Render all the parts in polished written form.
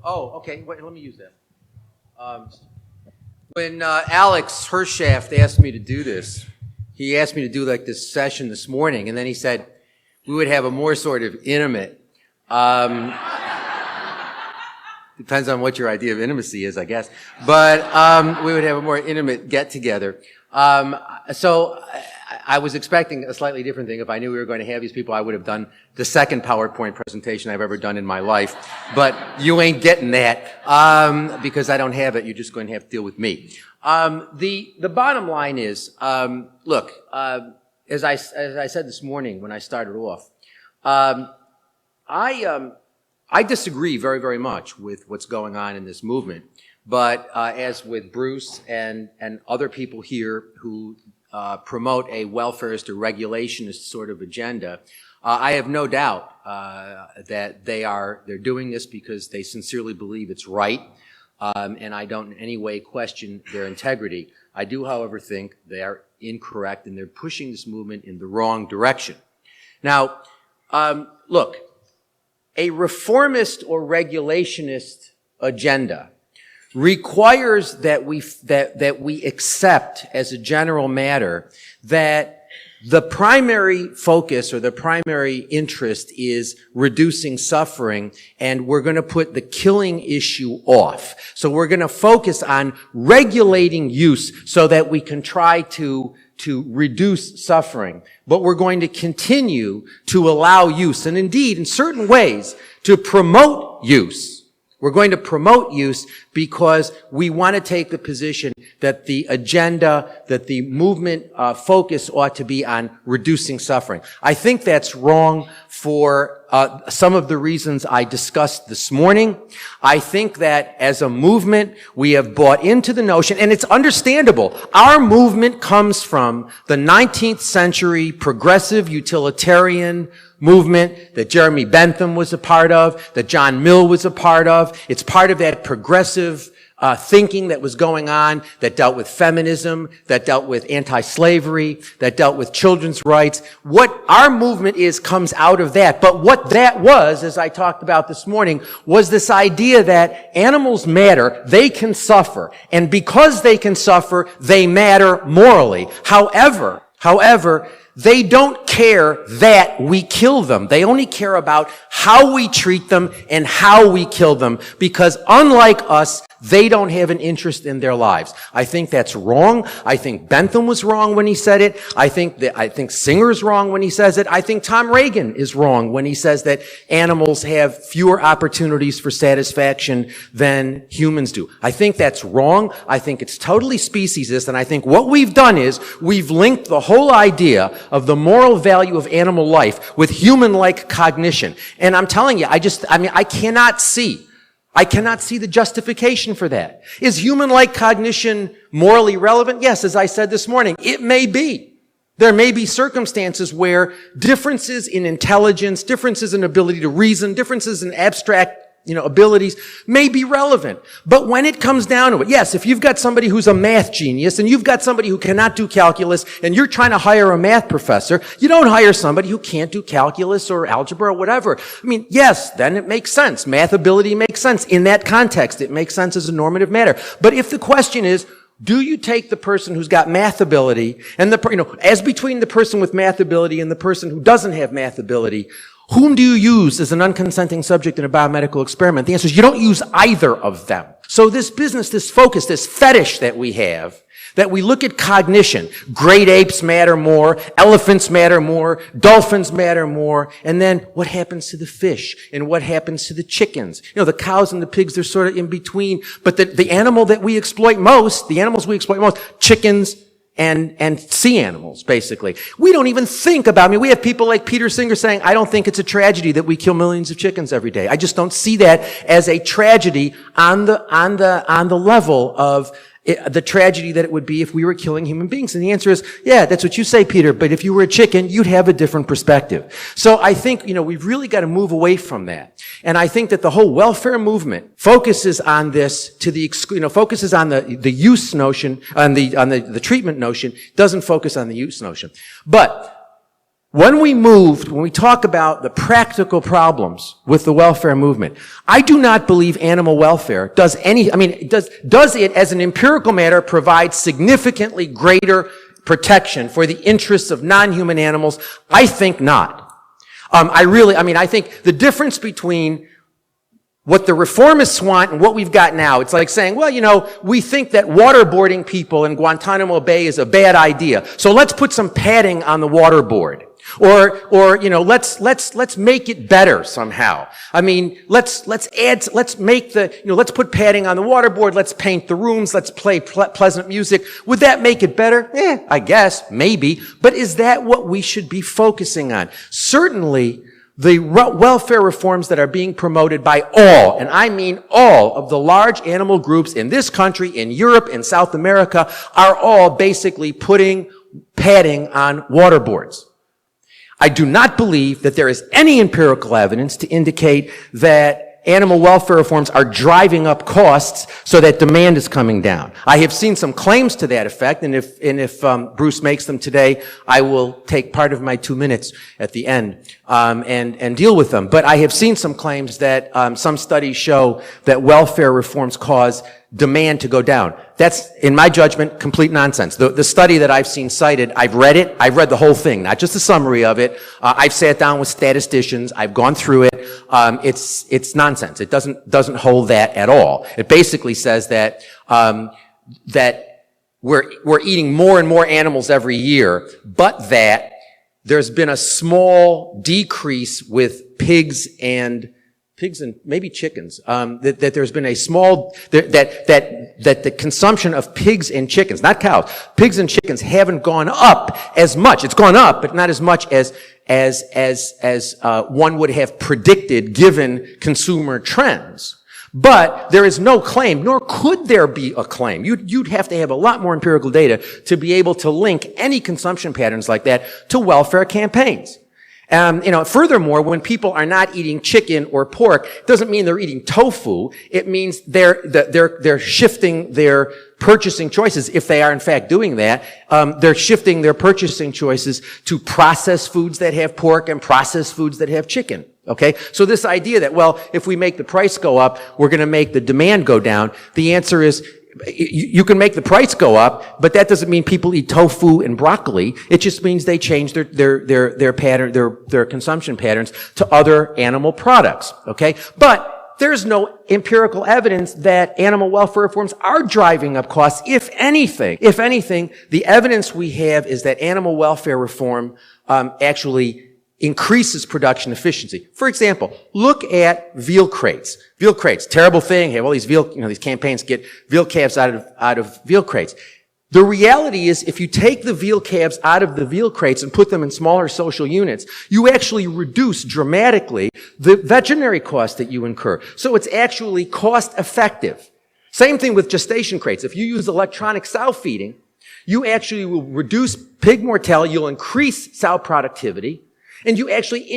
Oh, okay. Wait, let me use that. When Alex Hershaft asked me to do this, he asked me to do like this session this morning, and then he said we would have a more sort of intimate, depends on what your idea of intimacy is, I guess, but we would have a more intimate get-together. So I was expecting a slightly different thing. If I knew we were going to have these people, I would have done the second PowerPoint presentation I've ever done in my life. But you ain't getting that, because I don't have it. You're just going to have to deal with me. The bottom line is, look, as I said this morning when I started off, I disagree very, very much with what's going on in this movement. But as with Bruce and other people here who promote a welfarist or regulationist sort of agenda, I have no doubt that they're doing this because they sincerely believe it's right, and I don't in any way question their integrity. I do, however, think they are incorrect and they're pushing this movement in the wrong direction. Now, look, a reformist or regulationist agenda requires that we accept as a general matter that the primary focus or the primary interest is reducing suffering, and we're going to put the killing issue off. So we're going to focus on regulating use so that we can try to reduce suffering. But we're going to continue to allow use, and indeed, in certain ways, to promote use. We're going to promote use because we want to take the position that the agenda, that the movement focus ought to be on reducing suffering. I think that's wrong for some of the reasons I discussed this morning. I think that as a movement, we have bought into the notion, and it's understandable. Our movement comes from the 19th century progressive utilitarian movement that Jeremy Bentham was a part of, that John Mill was a part of. It's part of that progressive thinking that was going on that dealt with feminism, that dealt with anti-slavery, that dealt with children's rights. What our movement is comes out of that. But what that was, as I talked about this morning, was this idea that animals matter, they can suffer, and because they can suffer, they matter morally. However, they don't care that we kill them. They only care about how we treat them and how we kill them, because unlike us, they don't have an interest in their lives. I think that's wrong. I think Bentham was wrong when he said it. I think Singer's wrong when he says it. I think Tom Reagan is wrong when he says that animals have fewer opportunities for satisfaction than humans do. I think that's wrong. I think it's totally speciesist, and I think what we've done is we've linked the whole idea of the moral value of animal life with human-like cognition. And I'm telling you, I cannot see the justification for that. Is human-like cognition morally relevant? Yes, as I said this morning, it may be. There may be circumstances where differences in intelligence, differences in ability to reason, differences in abstract abilities may be relevant. But when it comes down to it, yes, if you've got somebody who's a math genius and you've got somebody who cannot do calculus and you're trying to hire a math professor, you don't hire somebody who can't do calculus or algebra or whatever. Yes, then it makes sense. Math ability makes sense. In that context, it makes sense as a normative matter. But if the question is, do you take the person who's got math ability and as between the person with math ability and the person who doesn't have math ability, whom do you use as an unconsenting subject in a biomedical experiment? The answer is you don't use either of them. So this business, this focus, this fetish that we have, that we look at cognition, great apes matter more, elephants matter more, dolphins matter more, and then what happens to the fish and what happens to the chickens? The cows and the pigs, they're sort of in between, but the animal that we exploit most, the animals we exploit most, chickens, and sea animals, basically. We don't even think about, we have people like Peter Singer saying, I don't think it's a tragedy that we kill millions of chickens every day. I just don't see that as a tragedy on the level of the tragedy that it would be if we were killing human beings. And the answer is, yeah, that's what you say, Peter, but if you were a chicken, you'd have a different perspective. So I think, we've really got to move away from that. And I think that the whole welfare movement focuses on this focuses on the use notion, on the treatment notion, doesn't focus on the use notion. But when we talk about the practical problems with the welfare movement, I do not believe animal welfare does it as an empirical matter provide significantly greater protection for the interests of non-human animals? I think not. I think the difference between what the reformists want and what we've got now, it's like saying, well, we think that waterboarding people in Guantanamo Bay is a bad idea, so let's put some padding on the waterboard. Or let's make it better somehow. Let's put padding on the waterboard, let's paint the rooms, let's play pleasant music. Would that make it better? I guess, maybe. But is that what we should be focusing on? Certainly, the welfare reforms that are being promoted by all, and I mean all, of the large animal groups in this country, in Europe, in South America, are all basically putting padding on waterboards. I do not believe that there is any empirical evidence to indicate that animal welfare reforms are driving up costs so that demand is coming down. I have seen some claims to that effect, and if Bruce makes them today, I will take part of my 2 minutes at the end and deal with them. But I have seen some claims that some studies show that welfare reforms cause demand to go down. That's, in my judgment, complete nonsense. The study that I've seen cited, I've read it. I've read the whole thing, not just a summary of it. I've sat down with statisticians. I've gone through it. It's nonsense. It doesn't hold that at all. It basically says that we're eating more and more animals every year, but that there's been a small decrease with pigs and maybe chickens, that there's been a small, that the consumption of pigs and chickens, not cows, pigs and chickens haven't gone up as much. It's gone up, but not as much as one would have predicted given consumer trends. But there is no claim, nor could there be a claim. You'd have to have a lot more empirical data to be able to link any consumption patterns like that to welfare campaigns. Furthermore, when people are not eating chicken or pork, it doesn't mean they're eating tofu. It means they're shifting their purchasing choices. If they are in fact doing that, they're shifting their purchasing choices to processed foods that have pork and processed foods that have chicken. Okay? So this idea that, well, if we make the price go up, we're going to make the demand go down. The answer is, you can make the price go up, but that doesn't mean people eat tofu and broccoli. It just means they change their consumption patterns to other animal products. Okay? But there's no empirical evidence that animal welfare reforms are driving up costs. If anything, the evidence we have is that animal welfare reform actually increases production efficiency. For example, look at veal crates. Veal crates, terrible thing. Have all these these campaigns get veal calves out of veal crates. The reality is, if you take the veal calves out of the veal crates and put them in smaller social units, you actually reduce dramatically the veterinary costs that you incur. So it's actually cost effective. Same thing with gestation crates. If you use electronic sow feeding, you actually will reduce pig mortality, you'll increase sow productivity, and you actually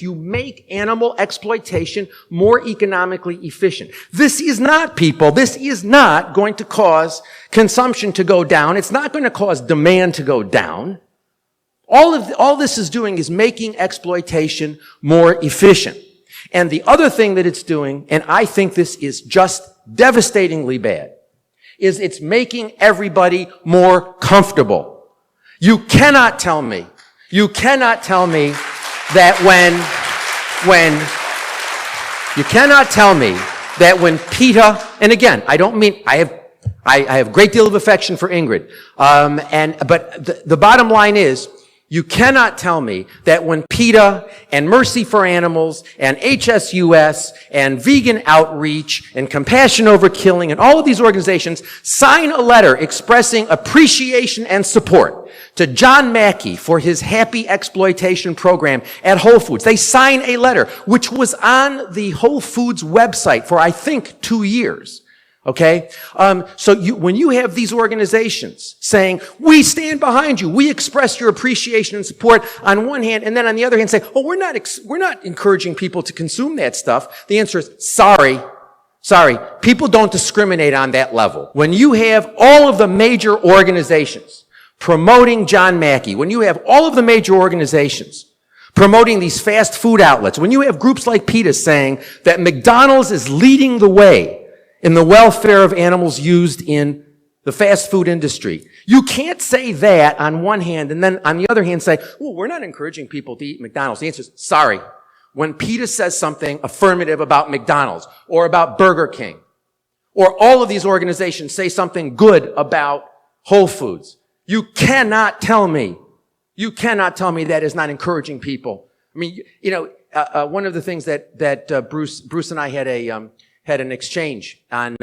you make animal exploitation more economically efficient. This is not going to cause consumption to go down. It's not going to cause demand to go down. All this is doing is making exploitation more efficient. And the other thing that it's doing, and I think this is just devastatingly bad, is it's making everybody more comfortable. You cannot tell me that when PETA, and again, I don't mean, I have a great deal of affection for Ingrid, but the bottom line is, you cannot tell me that when PETA and Mercy for Animals and HSUS and Vegan Outreach and Compassion Over Killing and all of these organizations sign a letter expressing appreciation and support to John Mackey for his happy exploitation program at Whole Foods. They sign a letter which was on the Whole Foods website for, I think, 2 years. Okay? When you have these organizations saying, we stand behind you, we express your appreciation and support on one hand, and then on the other hand say, oh, we're not encouraging people to consume that stuff. The answer is, sorry, people don't discriminate on that level. When you have all of the major organizations promoting John Mackey, when you have all of the major organizations promoting these fast food outlets, when you have groups like PETA saying that McDonald's is leading the way in the welfare of animals used in the fast food industry, you can't say that on one hand and then on the other hand say, well, we're not encouraging people to eat McDonald's. The answer is, sorry. When PETA says something affirmative about McDonald's or about Burger King, or all of these organizations say something good about Whole Foods, you cannot tell me that is not encouraging people. I mean, one of the things that Bruce and I had an exchange on,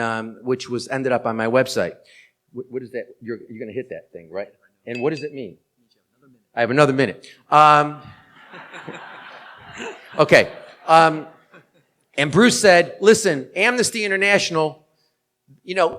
which ended up on my website. What is that? You're going to hit that thing, right? And what does it mean? I have another minute. Okay. And Bruce said, listen, Amnesty International,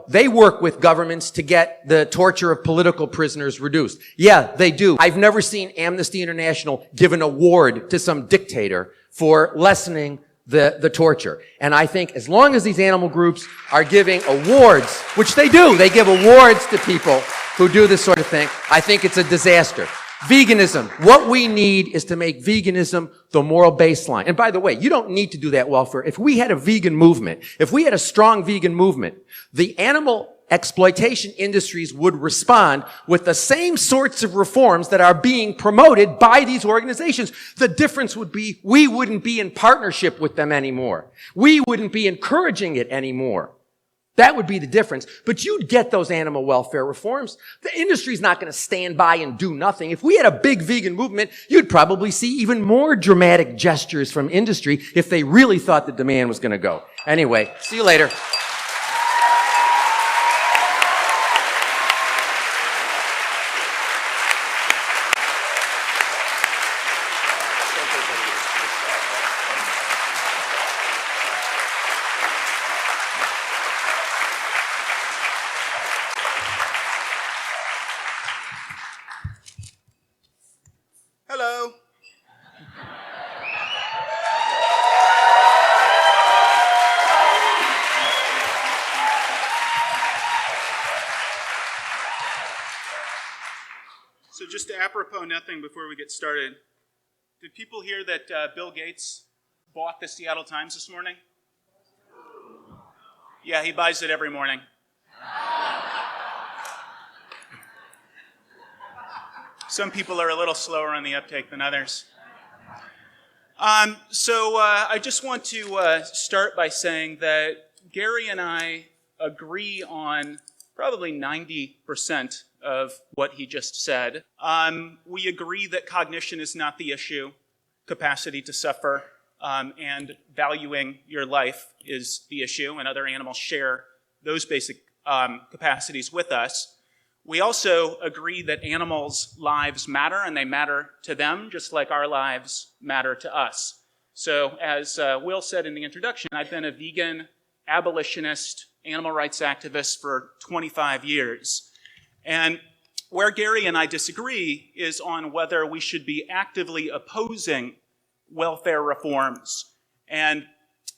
they work with governments to get the torture of political prisoners reduced. Yeah, they do. I've never seen Amnesty International give an award to some dictator for lessening the torture. And I think as long as these animal groups are giving awards, which they do, they give awards to people who do this sort of thing, I think it's a disaster. Veganism. What we need is to make veganism the moral baseline. And by the way, you don't need to do that welfare. If we had a vegan movement, if we had a strong vegan movement, the animal exploitation industries would respond with the same sorts of reforms that are being promoted by these organizations. The difference would be we wouldn't be in partnership with them anymore. We wouldn't be encouraging it anymore. That would be the difference. But you'd get those animal welfare reforms. The industry's not going to stand by and do nothing. If we had a big vegan movement, you'd probably see even more dramatic gestures from industry if they really thought the demand was going to go. Anyway, see you later. Hello. So just apropos nothing before we get started, did people hear that Bill Gates bought the Seattle Times this morning? Yeah, he buys it every morning. Some people are a little slower on the uptake than others. I just want to start by saying that Gary and I agree on probably 90% of what he just said. We agree that cognition is not the issue, capacity to suffer, and valuing your life is the issue, and other animals share those basic capacities with us. We also agree that animals' lives matter, and they matter to them, just like our lives matter to us. So, as Will said in the introduction, I've been a vegan, abolitionist, animal rights activist for 25 years. And where Gary and I disagree is on whether we should be actively opposing welfare reforms. And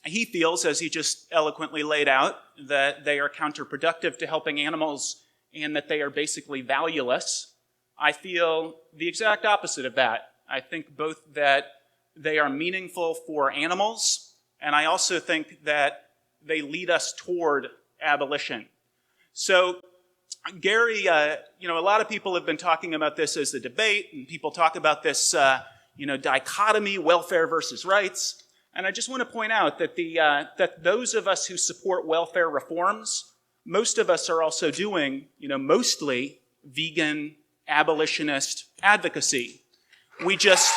he feels, as he just eloquently laid out, that they are counterproductive to helping animals and that they are basically valueless. I feel the exact opposite of that. I think both that they are meaningful for animals, and I also think that they lead us toward abolition. So, Gary, a lot of people have been talking about this as a debate, and people talk about this, dichotomy, welfare versus rights. And I just want to point out that that those of us who support welfare reforms, most of us are also doing, mostly vegan abolitionist advocacy. We just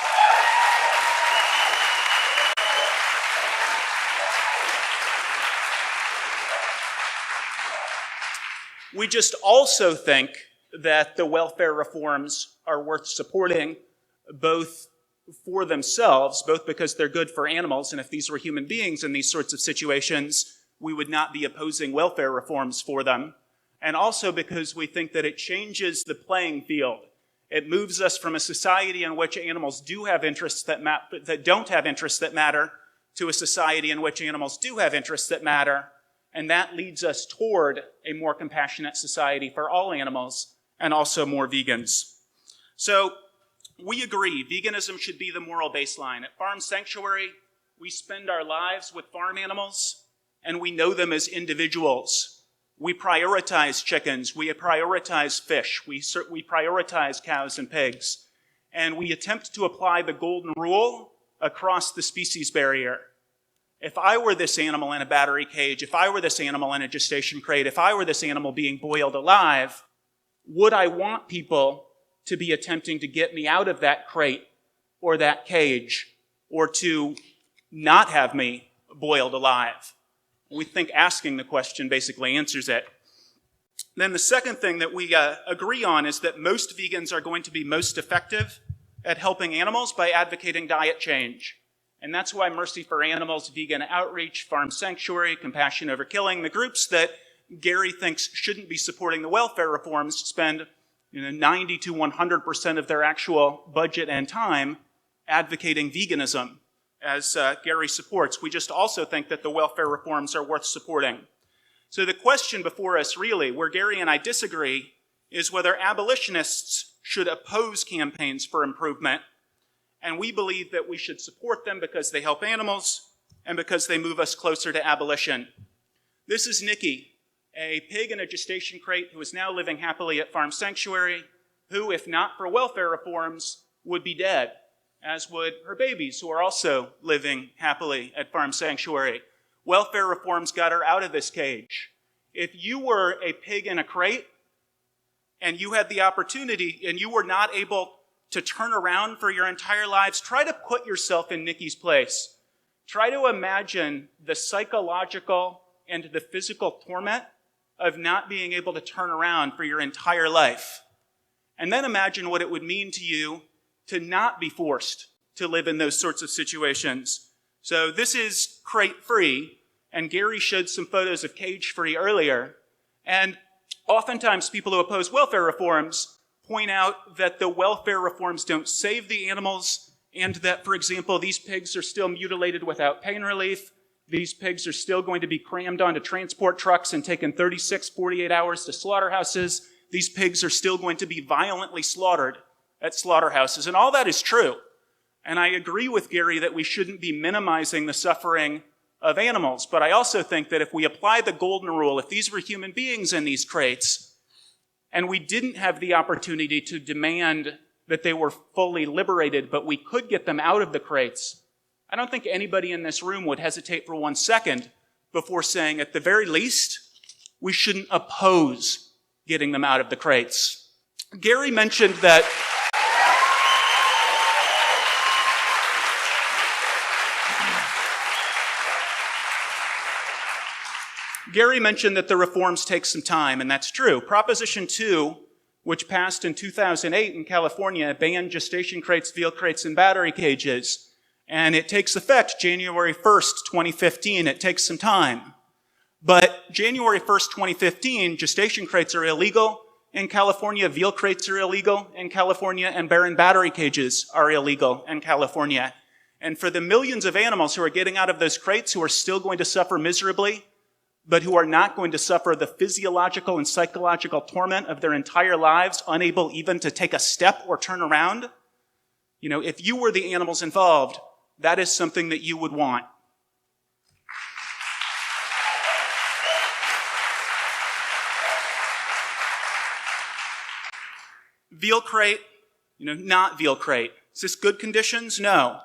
also think that the welfare reforms are worth supporting, both for themselves, both because they're good for animals, and if these were human beings in these sorts of situations, we would not be opposing welfare reforms for them, and also because we think that it changes the playing field. It moves us from a society in which animals do have interests that don't have interests that matter to a society in which animals do have interests that matter, and that leads us toward a more compassionate society for all animals and also more vegans. So we agree, veganism should be the moral baseline. At Farm Sanctuary, we spend our lives with farm animals, and we know them as individuals. We prioritize chickens, we prioritize fish, we prioritize cows and pigs, and we attempt to apply the golden rule across the species barrier. If I were this animal in a battery cage, if I were this animal in a gestation crate, if I were this animal being boiled alive, would I want people to be attempting to get me out of that crate or that cage, or to not have me boiled alive? We think asking the question basically answers it. Then the second thing that we agree on is that most vegans are going to be most effective at helping animals by advocating diet change. And that's why Mercy for Animals, Vegan Outreach, Farm Sanctuary, Compassion Over Killing, the groups that Gary thinks shouldn't be supporting the welfare reforms, spend 90 to 100% of their actual budget and time advocating veganism, as Gary supports. We just also think that the welfare reforms are worth supporting. So the question before us really, where Gary and I disagree, is whether abolitionists should oppose campaigns for improvement. And we believe that we should support them because they help animals and because they move us closer to abolition. This is Nikki, a pig in a gestation crate who is now living happily at Farm Sanctuary, who, if not for welfare reforms, would be dead, as would her babies, who are also living happily at Farm Sanctuary. Welfare reforms got her out of this cage. If you were a pig in a crate and you had the opportunity and you were not able to turn around for your entire lives, try to put yourself in Nikki's place. Try to imagine the psychological and the physical torment of not being able to turn around for your entire life. And then imagine what it would mean to you to not be forced to live in those sorts of situations. So this is crate-free, and Gary showed some photos of cage-free earlier. And oftentimes people who oppose welfare reforms point out that the welfare reforms don't save the animals, and that, for example, these pigs are still mutilated without pain relief. These pigs are still going to be crammed onto transport trucks and taken 36, 48 hours to slaughterhouses. These pigs are still going to be violently slaughtered at slaughterhouses. And all that is true. And I agree with Gary that we shouldn't be minimizing the suffering of animals. But I also think that if we apply the golden rule, if these were human beings in these crates, and we didn't have the opportunity to demand that they were fully liberated, but we could get them out of the crates, I don't think anybody in this room would hesitate for 1 second before saying, at the very least, we shouldn't oppose getting them out of the crates. Gary mentioned that the reforms take some time, and that's true. Proposition 2, which passed in 2008 in California, banned gestation crates, veal crates, and battery cages. And it takes effect January 1st, 2015. It takes some time. But January 1st, 2015, gestation crates are illegal in California, veal crates are illegal in California, and barren battery cages are illegal in California. And for the millions of animals who are getting out of those crates, who are still going to suffer miserably, but who are not going to suffer the physiological and psychological torment of their entire lives, unable even to take a step or turn around, if you were the animals involved, that is something that you would want. Veal crate, not veal crate. Is this good conditions? No.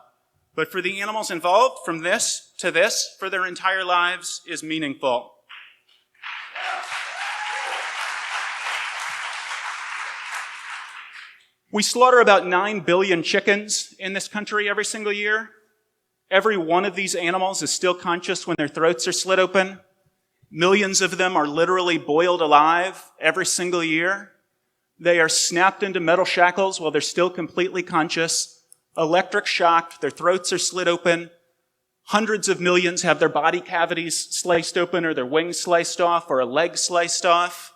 But for the animals involved, from this to this, for their entire lives, is meaningful. We slaughter about 9 billion chickens in this country every single year. Every one of these animals is still conscious when their throats are slit open. Millions of them are literally boiled alive every single year. They are snapped into metal shackles while they're still completely conscious, electric shocked, their throats are slit open. Hundreds of millions have their body cavities sliced open, or their wings sliced off, or a leg sliced off.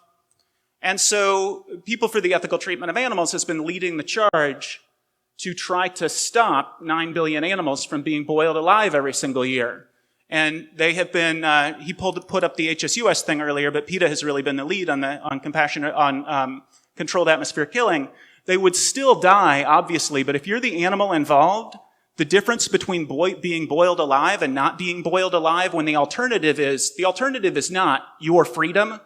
And so People for the Ethical Treatment of Animals has been leading the charge to try to stop 9 billion animals from being boiled alive every single year. And they have been, put up the HSUS thing earlier, but PETA has really been the lead on controlled atmosphere killing, they would still die, obviously, but if you're the animal involved, the difference between being boiled alive and not being boiled alive, when the alternative is not your freedom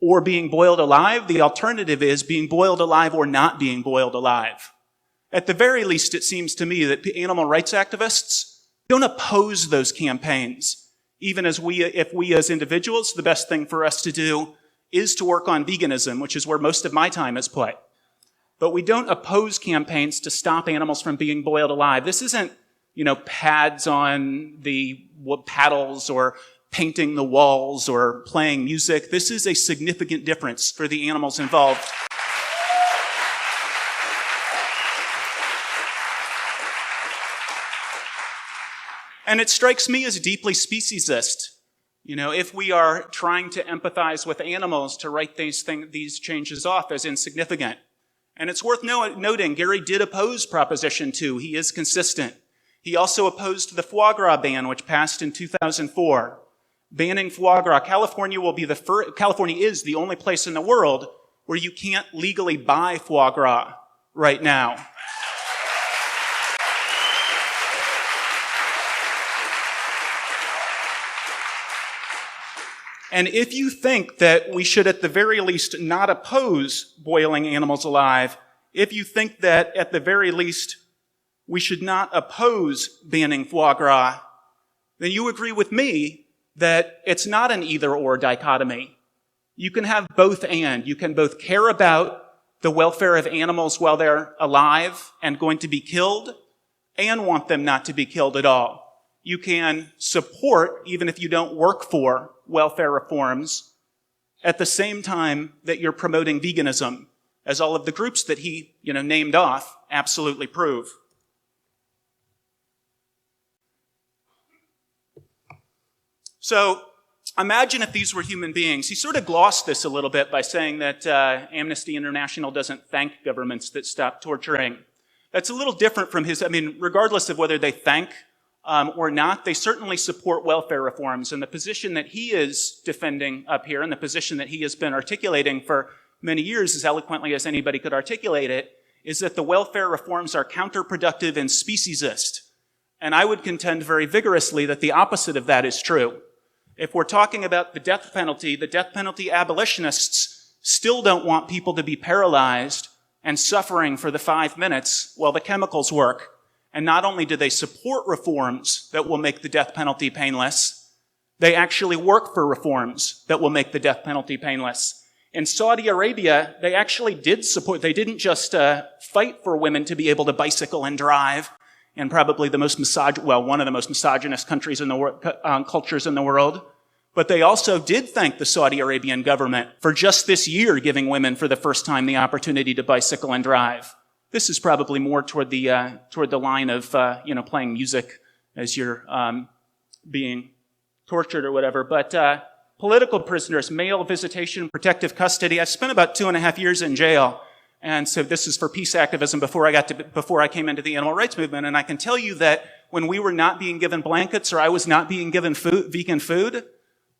or being boiled alive, the alternative is being boiled alive or not being boiled alive. At the very least, it seems to me that animal rights activists don't oppose those campaigns. Even if we as individuals, the best thing for us to do is to work on veganism, which is where most of my time is put. But we don't oppose campaigns to stop animals from being boiled alive. This isn't, pads on the paddles or painting the walls or playing music. This is a significant difference for the animals involved. And it strikes me as deeply speciesist. If we are trying to empathize with animals to write these changes off as insignificant. And it's worth noting, Gary did oppose Proposition 2. He is consistent. He also opposed the foie gras ban, which passed in 2004. Banning foie gras. California is the only place in the world where you can't legally buy foie gras right now. And if you think that we should at the very least not oppose boiling animals alive, if you think that at the very least we should not oppose banning foie gras, then you agree with me that it's not an either-or dichotomy. You can have both and. You can both care about the welfare of animals while they're alive and going to be killed and want them not to be killed at all. You can support, even if you don't work for, welfare reforms at the same time that you're promoting veganism, as all of the groups that he, named off absolutely prove. So imagine if these were human beings. He sort of glossed this a little bit by saying that Amnesty International doesn't thank governments that stop torturing. That's a little different from regardless of whether they thank or not, they certainly support welfare reforms. And the position that he is defending up here, and the position that he has been articulating for many years as eloquently as anybody could articulate it, is that the welfare reforms are counterproductive and speciesist. And I would contend very vigorously that the opposite of that is true. If we're talking about the death penalty abolitionists still don't want people to be paralyzed and suffering for the 5 minutes while the chemicals work. And not only do they support reforms that will make the death penalty painless, they actually work for reforms that will make the death penalty painless. In Saudi Arabia, they actually did support, they didn't just fight for women to be able to bicycle and drive, and probably one of the most misogynist countries in the world, cultures in the world, but they also did thank the Saudi Arabian government for just this year giving women for the first time the opportunity to bicycle and drive. This is probably more toward the line of playing music as you're being tortured or whatever. But political prisoners, male visitation, protective custody. I spent about 2.5 years in jail, and so this is for peace activism before I came into the animal rights movement. And I can tell you that when we were not being given blankets or I was not being given vegan food,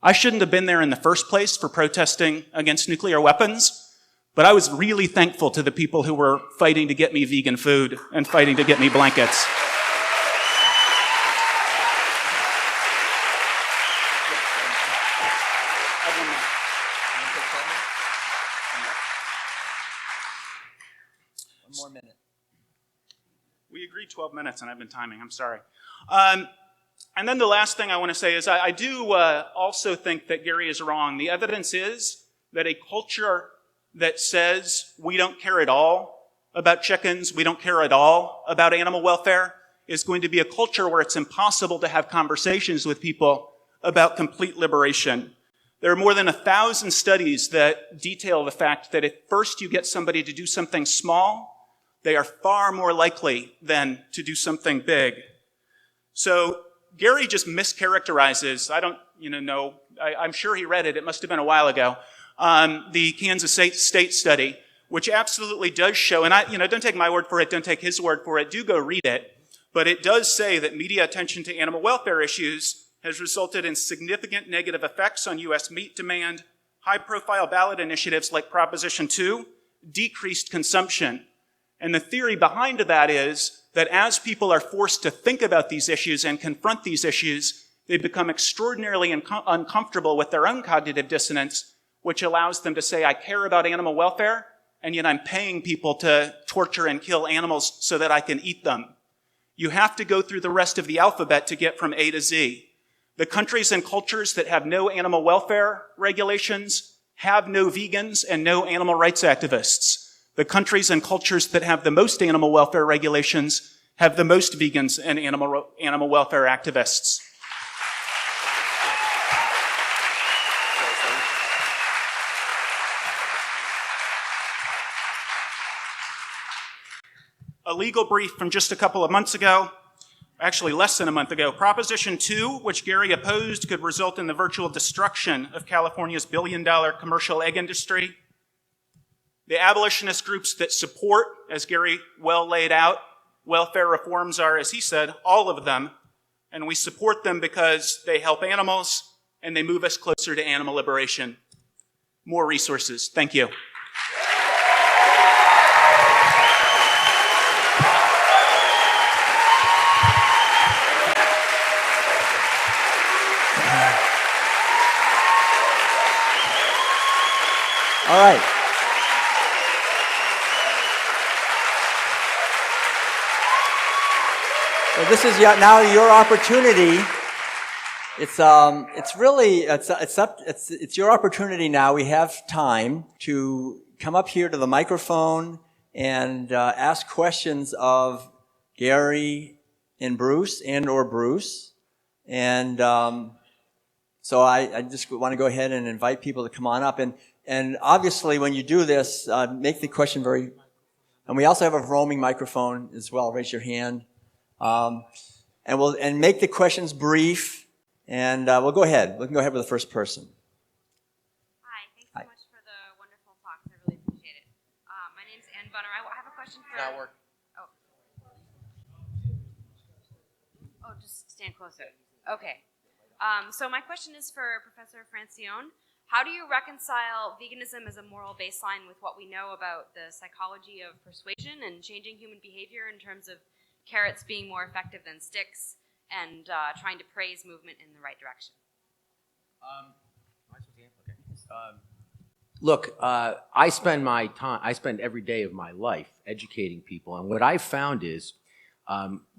I shouldn't have been there in the first place for protesting against nuclear weapons. But I was really thankful to the people who were fighting to get me vegan food and fighting to get me blankets. One more minute. We agreed 12 minutes, and I've been timing. I'm sorry. And then the last thing I want to say is I do also think that Gary is wrong. The evidence is that a culture that says we don't care at all about chickens, we don't care at all about animal welfare, is going to be a culture where it's impossible to have conversations with people about complete liberation. There are more than 1,000 studies that detail the fact that if first you get somebody to do something small, they are far more likely than to do something big. So Gary just mischaracterizes, I don't know, I'm sure he read it, it must have been a while ago, the Kansas State study, which absolutely does show, and don't take my word for it, don't take his word for it, do go read it, but it does say that media attention to animal welfare issues has resulted in significant negative effects on U.S. meat demand. High-profile ballot initiatives like Proposition 2 decreased consumption. And the theory behind that is that as people are forced to think about these issues and confront these issues, they become extraordinarily uncomfortable with their own cognitive dissonance, which allows them to say, I care about animal welfare, and yet I'm paying people to torture and kill animals so that I can eat them. You have to go through the rest of the alphabet to get from A to Z. The countries and cultures that have no animal welfare regulations have no vegans and no animal rights activists. The countries and cultures that have the most animal welfare regulations have the most vegans and animal welfare activists. A legal brief from just a couple of months ago, actually less than a month ago, Proposition 2, which Gary opposed, could result in the virtual destruction of California's billion-dollar commercial egg industry. The abolitionist groups that support, as Gary well laid out, welfare reforms are, as he said, all of them, and we support them because they help animals and they move us closer to animal liberation. More resources. Thank you. All right. So this is now your opportunity. It's your opportunity now. We have time to come up here to the microphone and ask questions of Gary and Bruce or Bruce. And so I just want to go ahead and invite people to come on up. And obviously, when you do this, make the question very... And we also have a roaming microphone as well. Raise your hand. And make the questions brief. And we'll go ahead. We can go ahead with the first person. Hi. Thanks so much for the wonderful talks. I really appreciate it. My name's Ann Bunner. I have a question for... Not working. Oh, just stand closer. Okay. So my question is for Professor Francione. How do you reconcile veganism as a moral baseline with what we know about the psychology of persuasion and changing human behavior in terms of carrots being more effective than sticks and trying to praise movement in the right direction? Look, I spend every day of my life educating people, and what I've found is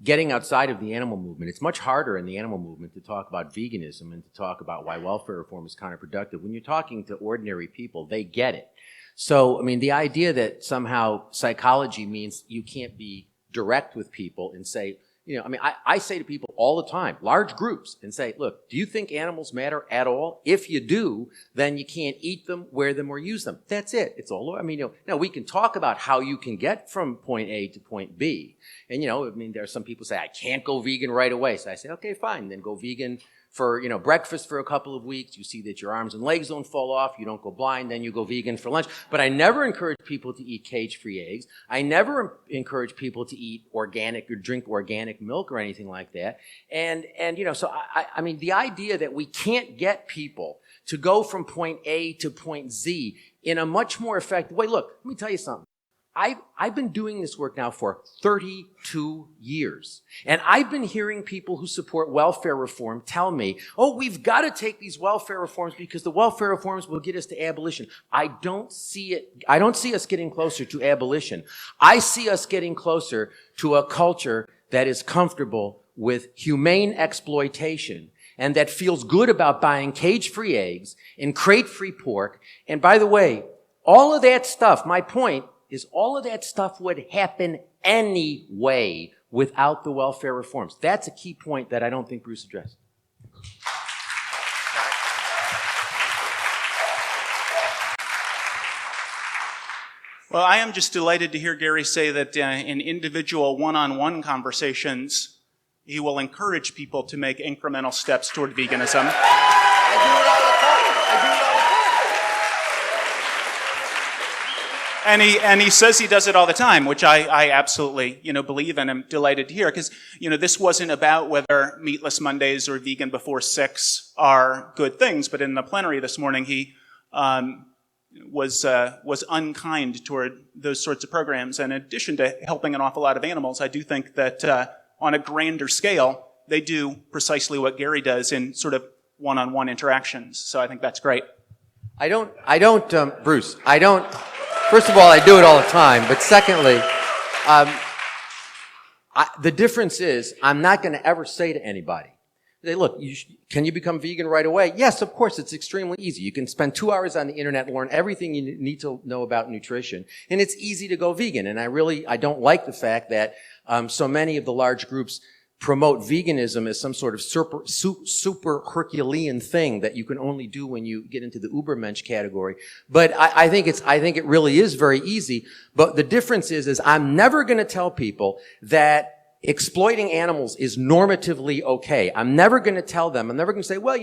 getting outside of the animal movement. It's much harder in the animal movement to talk about veganism and to talk about why welfare reform is counterproductive. When you're talking to ordinary people, they get it. So, I mean, the idea that somehow psychology means you can't be direct with people and say, you know, I mean, I say to people all the time, large groups, and say, look, do you think animals matter at all? If you do, then you can't eat them, wear them, or use them. That's it. It's all, I mean, you know, now we can talk about how you can get from point A to point B. And, you know, I mean, there are some people say, I can't go vegan right away. So I say, okay, fine, then go vegan for, you know, breakfast for a couple of weeks. You see that your arms and legs don't fall off. You don't go blind. Then you go vegan for lunch. But I never encourage people to eat cage-free eggs. I never encourage people to eat organic or drink organic milk or anything like that. And you know, so I mean, the idea that we can't get people to go from point A to point Z in a much more effective way. Look, let me tell you something. I've been doing this work now for 32 years. And I've been hearing people who support welfare reform tell me, oh, we've got to take these welfare reforms because the welfare reforms will get us to abolition. I don't see us getting closer to abolition. I see us getting closer to a culture that is comfortable with humane exploitation and that feels good about buying cage-free eggs and crate-free pork. And by the way, all of that stuff, my point is all of that stuff would happen anyway without the welfare reforms. That's a key point that I don't think Bruce addressed. Well, I am just delighted to hear Gary say that in individual one-on-one conversations, he will encourage people to make incremental steps toward veganism. I do it all the time. And he says he does it all the time, which I absolutely, you know, believe and am delighted to hear, because, you know, this wasn't about whether meatless Mondays or vegan before 6 are good things, but in the plenary this morning, he was unkind toward those sorts of programs. And in addition to helping an awful lot of animals, I do think that on a grander scale, they do precisely what Gary does in sort of one-on-one interactions. So I think that's great. Bruce, first of all, I do it all the time, but secondly, the difference is I'm not going to ever say to anybody, say, look, can you become vegan right away? Yes, of course, it's extremely easy. You can spend 2 hours on the internet and learn everything you need to know about nutrition, and it's easy to go vegan. And I don't like the fact that so many of the large groups promote veganism as some sort of super Herculean thing that you can only do when you get into the Ubermensch category. But I think it really is very easy. But the difference is I'm never going to tell people that exploiting animals is normatively okay. I'm never going to tell them. I'm never going to say, well,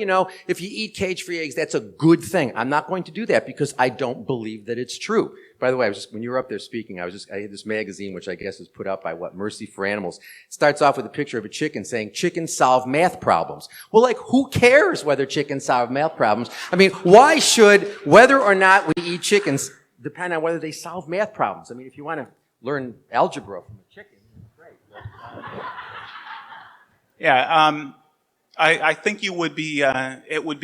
if you eat cage-free eggs, that's a good thing. I'm not going to do that because I don't believe that it's true. By the way, when you were up there speaking, I had this magazine, which I guess was put out by Mercy for Animals. It starts off with a picture of a chicken saying, chickens solve math problems. Well, who cares whether chickens solve math problems? I mean, why should whether or not we eat chickens depend on whether they solve math problems? I mean, if you want to learn algebra from a chicken, great. Yeah, I think it would be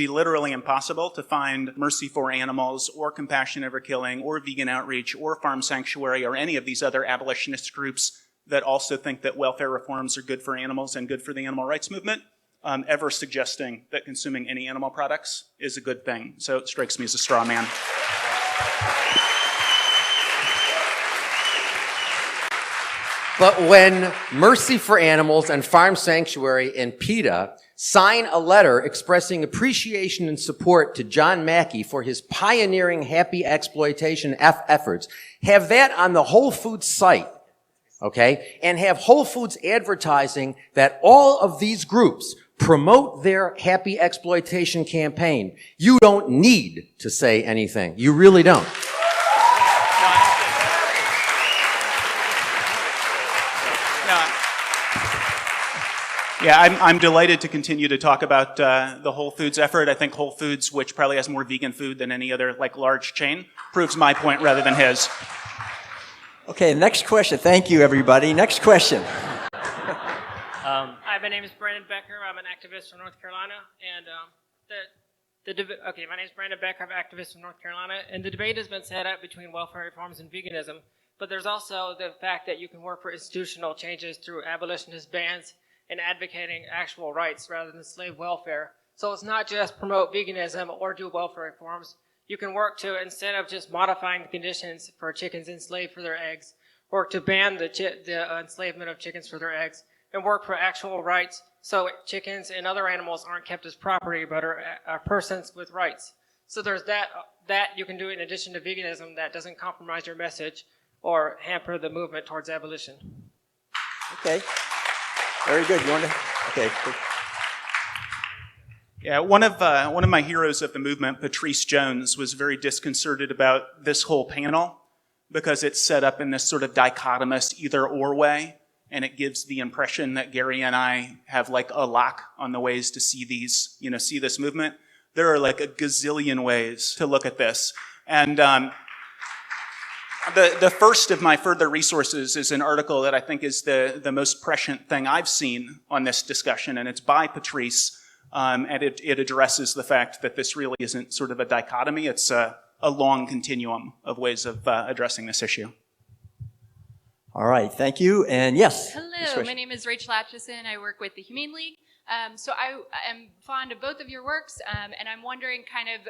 literally impossible to find Mercy for Animals or Compassion Over Killing or Vegan Outreach or Farm Sanctuary or any of these other abolitionist groups that also think that welfare reforms are good for animals and good for the animal rights movement, ever suggesting that consuming any animal products is a good thing. So it strikes me as a straw man. But when Mercy for Animals and Farm Sanctuary and PETA sign a letter expressing appreciation and support to John Mackey for his pioneering happy exploitation efforts, have that on the Whole Foods site, okay, and have Whole Foods advertising that all of these groups promote their happy exploitation campaign, you don't need to say anything. You really don't. Yeah, I'm delighted to continue to talk about the Whole Foods effort. I think Whole Foods, which probably has more vegan food than any other large chain, proves my point rather than his. Okay, next question. Thank you, everybody. Next question. Hi, my name is Brandon Becker. I'm an activist from North Carolina, and my name is Brandon Becker. I'm an activist from North Carolina, and the debate has been set up between welfare reforms and veganism. But there's also the fact that you can work for institutional changes through abolitionist bans and advocating actual rights rather than slave welfare. So it's not just promote veganism or do welfare reforms. You can work to, instead of just modifying the conditions for chickens enslaved for their eggs, work to ban the enslavement of chickens for their eggs, and work for actual rights so chickens and other animals aren't kept as property but are persons with rights. So there's that you can do in addition to veganism that doesn't compromise your message or hamper the movement towards abolition. Okay. Very good. You want to? Okay. Yeah, one of my heroes of the movement, Patrice Jones, was very disconcerted about this whole panel because it's set up in this sort of dichotomous either-or way, and it gives the impression that Gary and I have a lock on the ways to see this movement. There are a gazillion ways to look at this, and the first of my further resources is an article that I think is the most prescient thing I've seen on this discussion, and it's by Patrice, and it addresses the fact that this really isn't sort of a dichotomy. It's a long continuum of ways of addressing this issue. All right, thank you, and yes. Hello, my name is Rachel Atchison. I work with the Humane League. So I am fond of both of your works, and I'm wondering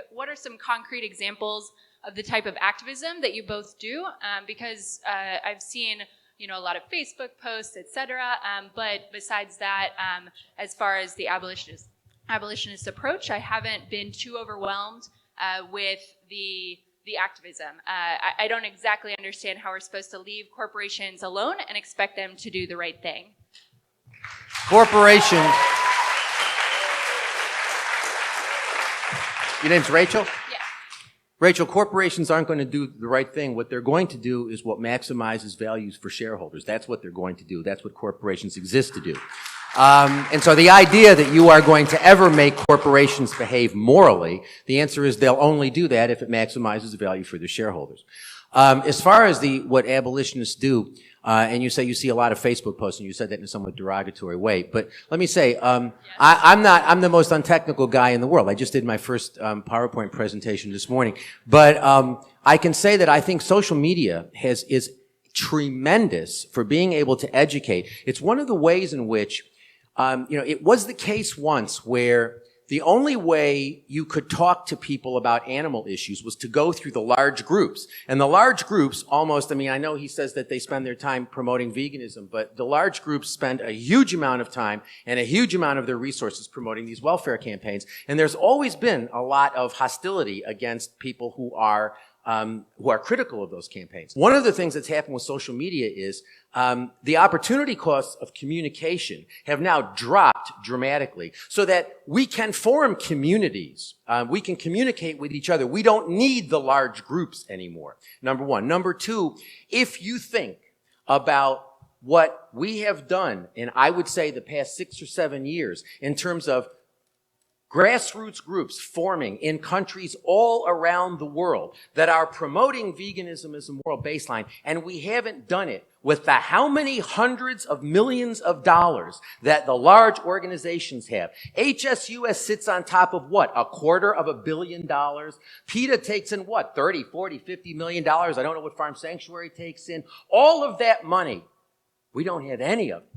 what are some concrete examples of the type of activism that you both do, because I've seen a lot of Facebook posts, etc. But besides that, as far as the abolitionist approach, I haven't been too overwhelmed with the activism. I don't exactly understand how we're supposed to leave corporations alone and expect them to do the right thing. Corporations. Your name's Rachel? Yes. Rachel, corporations aren't going to do the right thing. What they're going to do is what maximizes values for shareholders. That's what they're going to do. That's what corporations exist to do. And so the idea that you are going to ever make corporations behave morally, the answer is they'll only do that if it maximizes the value for the shareholders. As far as what abolitionists do, and you say you see a lot of Facebook posts, and you said that in a somewhat derogatory way, but let me say, I'm the most untechnical guy in the world. I just did my first PowerPoint presentation this morning. But I can say that I think social media is tremendous for being able to educate. It's one of the ways in which, it was the case once where the only way you could talk to people about animal issues was to go through the large groups. And the large groups almost, I know he says that they spend their time promoting veganism, but the large groups spend a huge amount of time and a huge amount of their resources promoting these welfare campaigns. And there's always been a lot of hostility against people who are critical of those campaigns. One of the things that's happened with social media is the opportunity costs of communication have now dropped dramatically so that we can form communities. We can communicate with each other. We don't need the large groups anymore, number one. Number two, if you think about what we have done in, I would say, the past 6 or 7 years in terms of grassroots groups forming in countries all around the world that are promoting veganism as a moral baseline, and we haven't done it with the how many hundreds of millions of dollars that the large organizations have. HSUS sits on top of what? $250 million. PETA takes in what? 30, 40, 50 million dollars. I don't know what Farm Sanctuary takes in. All of that money, we don't have any of it.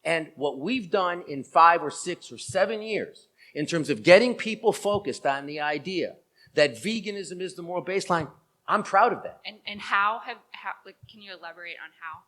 And what we've done in 5 or 6 or 7 years in terms of getting people focused on the idea that veganism is the moral baseline, I'm proud of that. And how can you elaborate on how?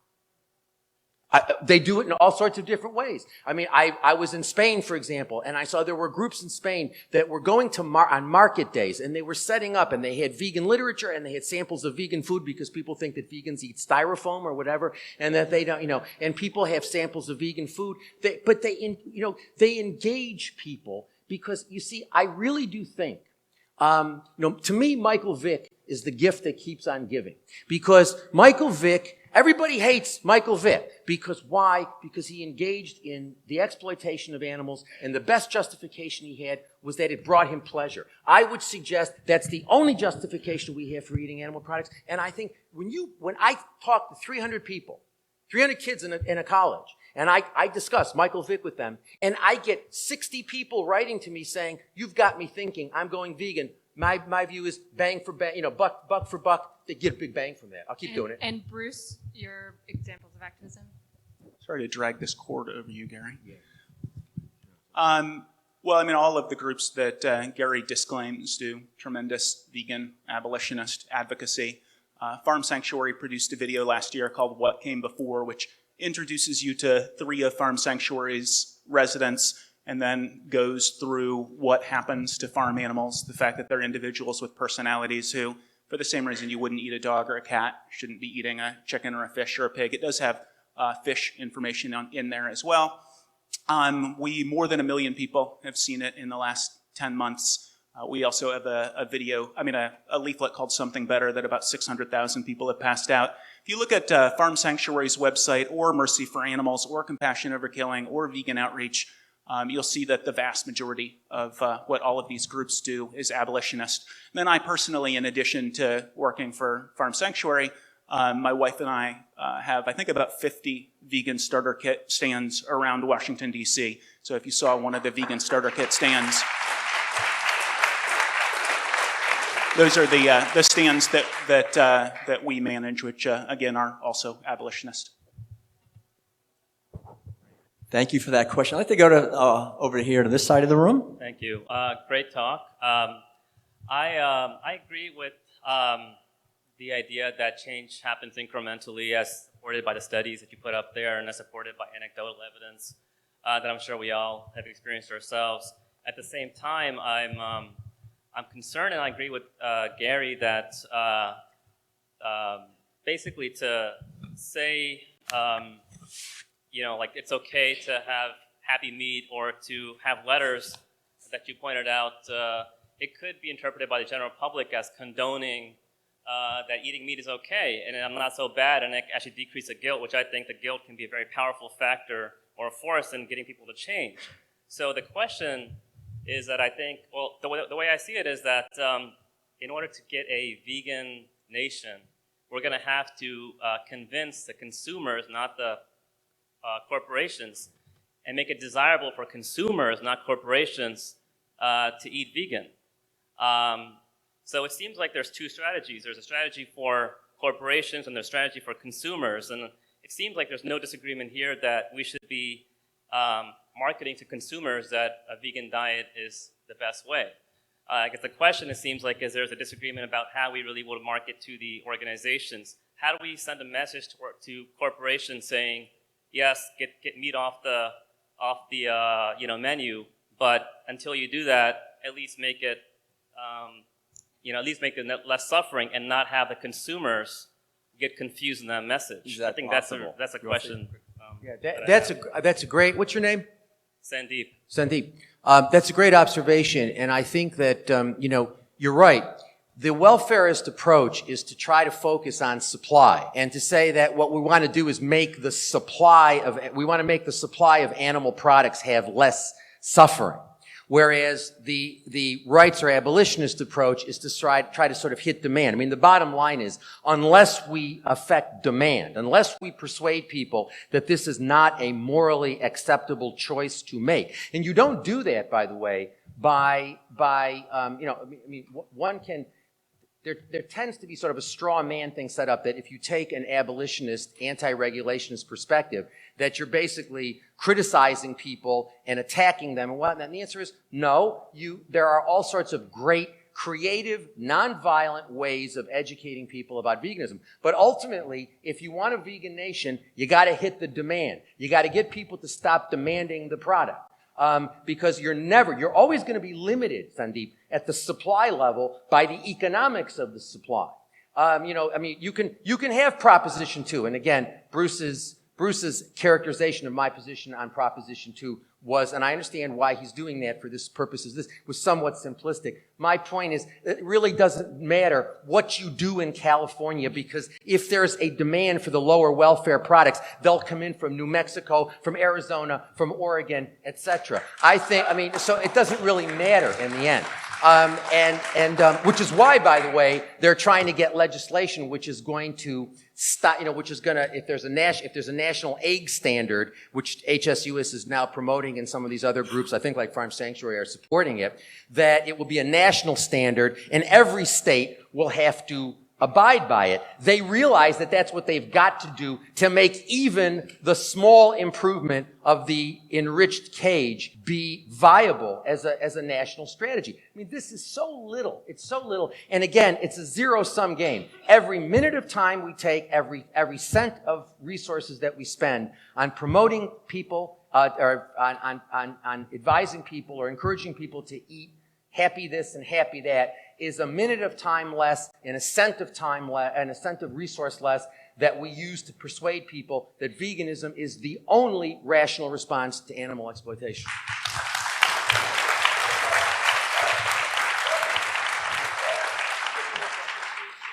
They do it in all sorts of different ways. I was in Spain, for example, and I saw there were groups in Spain that were going to on market days, and they were setting up, and they had vegan literature, and they had samples of vegan food because people think that vegans eat styrofoam or whatever, and that they don't, and people have samples of vegan food. But they engage people because, you see, I really do think, to me, Michael Vick is the gift that keeps on giving. Because Michael Vick, everybody hates Michael Vick. Because why? Because he engaged in the exploitation of animals, and the best justification he had was that it brought him pleasure. I would suggest that's the only justification we have for eating animal products. And I think when I talk to 300 people, 300 kids in a college, and I discuss Michael Vick with them, and I get 60 people writing to me saying, "You've got me thinking, I'm going vegan." My view is bang for bang, buck for buck. They get a big bang from that. I'll keep doing it. And Bruce, your examples of activism? Sorry to drag this cord over you, Gary. Yeah. All of the groups that Gary disclaims do tremendous vegan abolitionist advocacy. Farm Sanctuary produced a video last year called What Came Before, which introduces you to 3 of Farm Sanctuary's residents and then goes through what happens to farm animals, the fact that they're individuals with personalities who, for the same reason you wouldn't eat a dog or a cat, shouldn't be eating a chicken or a fish or a pig. It does have fish information in there as well. More than 1 million people have seen it in the last 10 months. We also have a leaflet called Something Better that about 600,000 people have passed out. If you look at Farm Sanctuary's website, or Mercy for Animals, or Compassion Over Killing, or Vegan Outreach, you'll see that the vast majority of what all of these groups do is abolitionist. And then I personally, in addition to working for Farm Sanctuary, my wife and I have, I think, about 50 vegan starter kit stands around Washington, D.C. So if you saw one of the vegan starter kit stands, those are the stands that we manage, which, again, are also abolitionist. Thank you for that question. I'd like to go to over here to this side of the room. Thank you. Great talk. I agree with the idea that change happens incrementally, as supported by the studies that you put up there, and as supported by anecdotal evidence that I'm sure we all have experienced ourselves. At the same time, I'm concerned, and I agree with Gary that basically to say like it's okay to have happy meat or to have letters that you pointed out, it could be interpreted by the general public as condoning that eating meat is okay and I'm not so bad, and it actually decrease the guilt, which I think the guilt can be a very powerful factor or force in getting people to change. So the question is that I think, well, the way I see it is that in order to get a vegan nation, we're going to have to convince the consumers, not the corporations, and make it desirable for consumers, not corporations, to eat vegan. So it seems like there's two strategies. There's a strategy for corporations and there's a strategy for consumers. And it seems like there's no disagreement here that we should be marketing to consumers that a vegan diet is the best way. I guess the question, it seems like, is there's a disagreement about how we really will market to the organizations. How do we send a message to corporations saying, yes, get meat off the menu, but until you do that, at least make it less suffering and not have the consumers get confused in that message. I think possible? That's a question. That's a great. What's your name? Sandeep. Sandeep. That's a great observation, and I think that you're right. The welfarist approach is to try to focus on supply and to say that what we want to do is make the supply of animal products have less suffering. Whereas the rights or abolitionist approach is to try to sort of hit demand. I mean, the bottom line is, unless we affect demand, unless we persuade people that this is not a morally acceptable choice to make, and you don't do that, by the way, there tends to be sort of a straw man thing set up that if you take an abolitionist, anti-regulationist perspective, that you're basically criticizing people and attacking them and whatnot. And the answer is no. There are all sorts of great, creative, nonviolent ways of educating people about veganism. But ultimately, if you want a vegan nation, you got to hit the demand. You got to get people to stop demanding the product. Because you're always going to be limited, Sandeep, at the supply level by the economics of the supply. You can have Proposition 2, and again, Bruce's characterization of my position on Proposition 2 was, and I understand why he's doing that for this purposes, this was somewhat simplistic. My point is, it really doesn't matter what you do in California, because if there's a demand for the lower welfare products, they'll come in from New Mexico, from Arizona, from Oregon, etc. So it doesn't really matter in the end. Which is why, by the way, they're trying to get legislation which is going to stop, if there's a national egg standard, which HSUS is now promoting and some of these other groups, I think like Farm Sanctuary, are supporting it, that it will be a national standard and every state will have to abide by it. They realize that that's what they've got to do to make even the small improvement of the enriched cage be viable as a national strategy. I mean, this is so little. It's so little. And again, it's a zero-sum game. Every minute of time we take, every cent of resources that we spend on promoting people, or on advising people or encouraging people to eat happy this and happy that, is a minute of time less and a cent of time less and a cent of resource less that we use to persuade people that veganism is the only rational response to animal exploitation.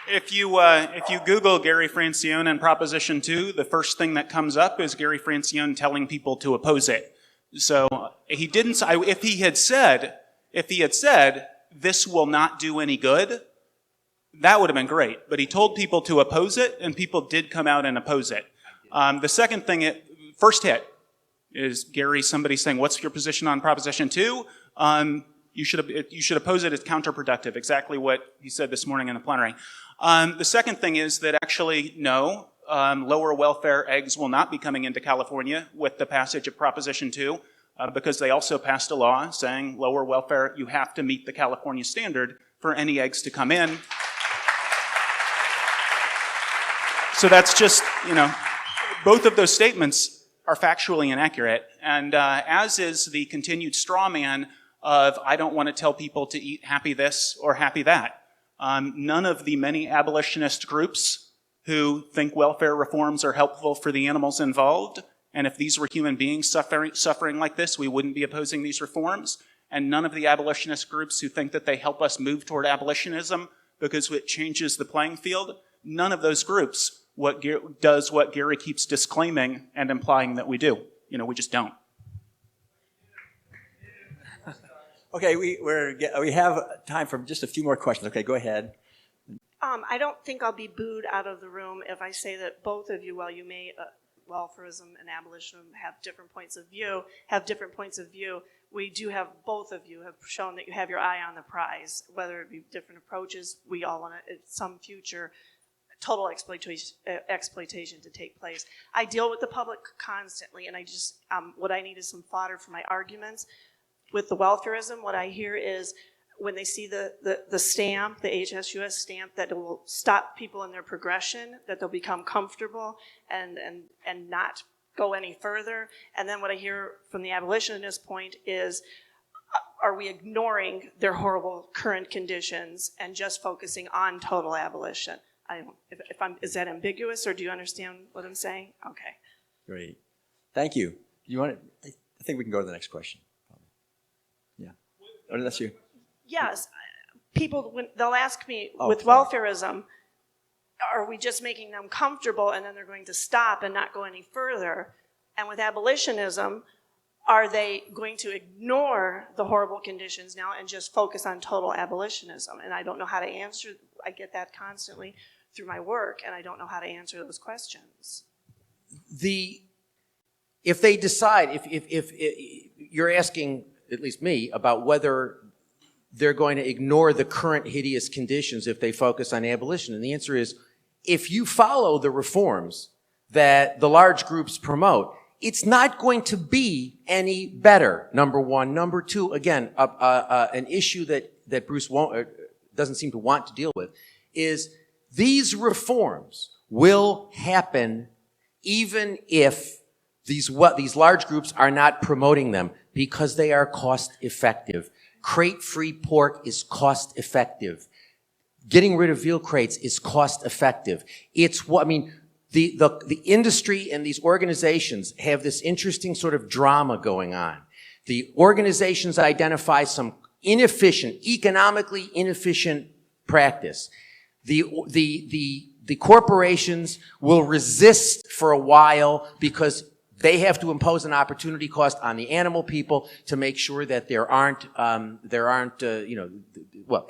If you Google Gary Francione and Proposition 2, the first thing that comes up is Gary Francione telling people to oppose it. So he didn't. If he had said, this will not do any good, that would have been great. But he told people to oppose it, and people did come out and oppose it. The second thing, first hit, is somebody saying, what's your position on Proposition 2? You should oppose it. It's counterproductive, exactly what he said this morning in the plenary. The second thing is that actually, no, lower welfare eggs will not be coming into California with the passage of Proposition 2. Because they also passed a law saying lower welfare, you have to meet the California standard for any eggs to come in. So that's just, both of those statements are factually inaccurate. And as is the continued straw man of, I don't want to tell people to eat happy this or happy that. None of the many abolitionist groups who think welfare reforms are helpful for the animals involved, and if these were human beings suffering like this, we wouldn't be opposing these reforms. And none of the abolitionist groups who think that they help us move toward abolitionism because it changes the playing field, none of those groups does what Gary keeps disclaiming and implying that we do. we just don't. Okay, we have time for just a few more questions. Okay, go ahead. I don't think I'll be booed out of the room if I say that both of you, while you may, welfarism and abolitionism have different points of view, we do have, both of you have shown that you have your eye on the prize, whether it be different approaches. We all want to, at some future, total exploitation to take place. I deal with the public constantly, and I just, what I need is some fodder for my arguments. With the welfarism, what I hear is when they see the stamp, the HSUS stamp, that it will stop people in their progression, that they'll become comfortable and not go any further. And then what I hear from the abolitionist point is, are we ignoring their horrible current conditions and just focusing on total abolition? Is that ambiguous, or do you understand what I'm saying? Okay. Great. Thank you. I think we can go to the next question. Yeah. Oh, that's you. Yes. People, when they'll ask me, with sorry. welfarism, are we just making them comfortable and then they're going to stop and not go any further? And with abolitionism, are they going to ignore the horrible conditions now and just focus on total abolitionism? And I don't know how to answer. I get that constantly through my work, and I don't know how to answer those questions. If they decide, if you're asking, at least me, about whether they're going to ignore the current hideous conditions if they focus on abolition, and the answer is, if you follow the reforms that the large groups promote, it's not going to be any better, number one. Number two, again, an issue that Bruce doesn't seem to want to deal with is these reforms will happen even if these large groups are not promoting them, because they are cost effective. Crate-free pork is cost effective. Getting rid of veal crates is cost effective. The industry and these organizations have this interesting sort of drama going on. The organizations identify some economically inefficient practice. The corporations will resist for a while because they have to impose an opportunity cost on the animal people to make sure that they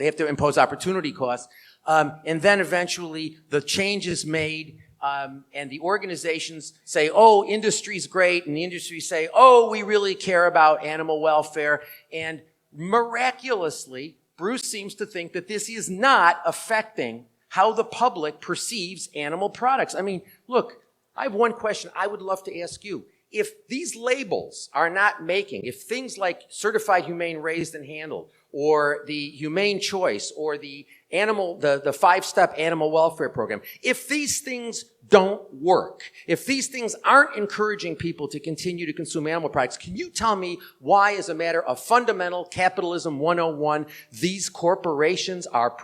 have to impose opportunity costs. And then eventually the change is made, and the organizations say, oh, industry's great, and the industry say, oh, we really care about animal welfare. And miraculously, Bruce seems to think that this is not affecting how the public perceives animal products. I mean, look, I have one question I would love to ask you. If these labels are not making, if things like certified humane raised and handled, or the humane choice, or the 5-step animal welfare program, if these things don't work, if these things aren't encouraging people to continue to consume animal products, can you tell me why, as a matter of fundamental capitalism 101, these corporations are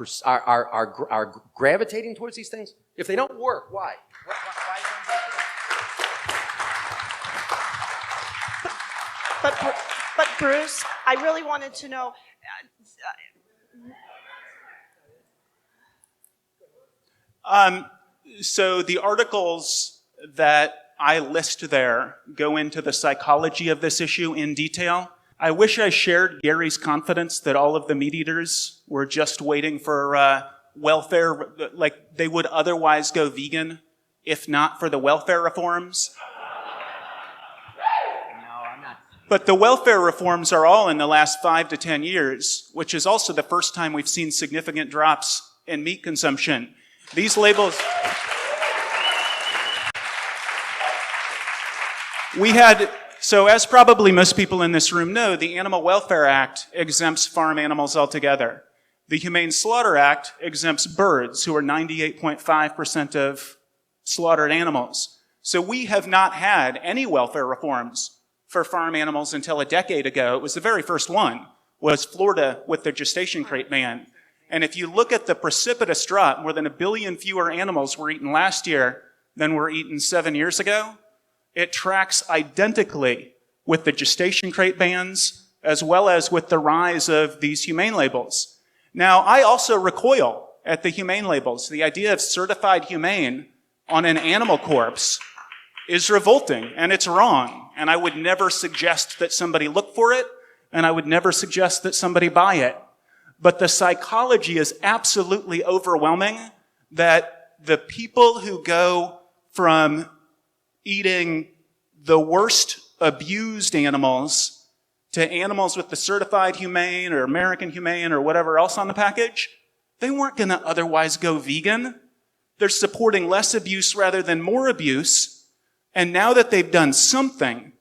gravitating towards these things? If they don't work, why? Why But Bruce, I really wanted to know. So the articles that I list there go into the psychology of this issue in detail. I wish I shared Gary's confidence that all of the meat eaters were just waiting for welfare, like they would otherwise go vegan if not for the welfare reforms. But the welfare reforms are all in the last 5 to 10 years, which is also the first time we've seen significant drops in meat consumption. These labels... So as probably most people in this room know, the Animal Welfare Act exempts farm animals altogether. The Humane Slaughter Act exempts birds, who are 98.5% of slaughtered animals. So we have not had any welfare reforms for farm animals until a decade ago. It was the very first one, was Florida with the gestation crate ban. And if you look at the precipitous drop, more than 1 billion fewer animals were eaten last year than were eaten 7 years ago. It tracks identically with the gestation crate bans, as well as with the rise of these humane labels. Now, I also recoil at the humane labels. The idea of certified humane on an animal corpse is revolting, and it's wrong. And I would never suggest that somebody look for it, and I would never suggest that somebody buy it. But the psychology is absolutely overwhelming that the people who go from eating the worst abused animals to animals with the certified humane or American humane or whatever else on the package, they weren't going to otherwise go vegan. They're supporting less abuse rather than more abuse. And now that they've done something,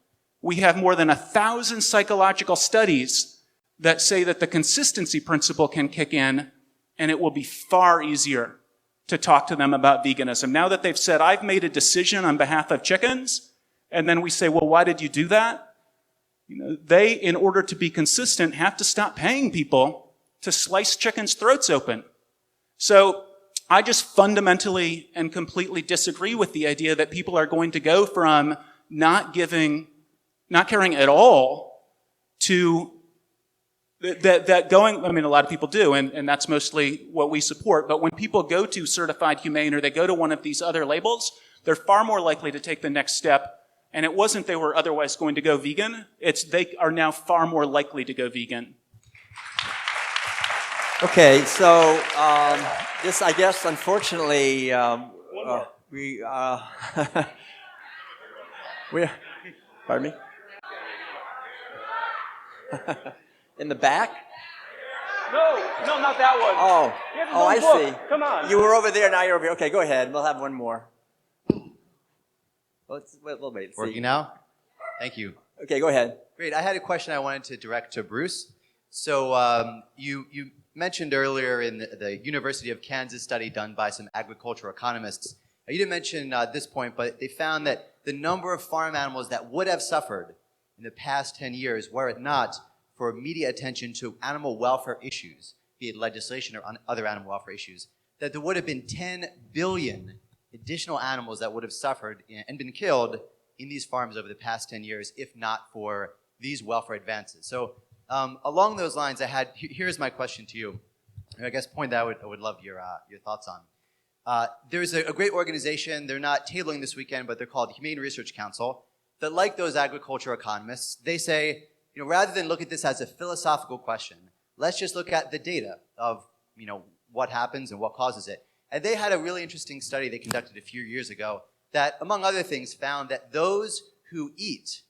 we have more than 1,000 psychological studies that say that the consistency principle can kick in, and it will be far easier to talk to them about veganism. Now that they've said, I've made a decision on behalf of chickens, and then we say, well, why did you do that? They, in order to be consistent, have to stop paying people to slice chickens' throats open. So I just fundamentally and completely disagree with the idea that people are going to go from not caring at all to that going, I mean, a lot of people do, and that's mostly what we support. But when people go to certified humane or they go to one of these other labels, they're far more likely to take the next step. And it wasn't they were otherwise going to go vegan. It's they are now far more likely to go vegan. Okay, so this, I guess, unfortunately, we pardon me? In the back? No, not that one. Oh, I see. Come on. You were over there, now you're over here. Okay, go ahead. We'll have one more. We'll wait. Working now? Thank you. Okay, go ahead. Great. I had a question I wanted to direct to Bruce. So you mentioned earlier in the University of Kansas study done by some agricultural economists. You didn't mention this point, but they found that the number of farm animals that would have suffered in the past 10 years, were it not for media attention to animal welfare issues, be it legislation or other animal welfare issues, that there would have been 10 billion additional animals that would have suffered and been killed in these farms over the past 10 years, if not for these welfare advances. So along those lines, here's my question to you. I guess point that I would love your thoughts on. There's a great organization, they're not tabling this weekend, but they're called Humane Research Council, that like those agricultural economists, they say, rather than look at this as a philosophical question, let's just look at the data of, what happens and what causes it. And they had a really interesting study they conducted a few years ago that, among other things, found that those who eat,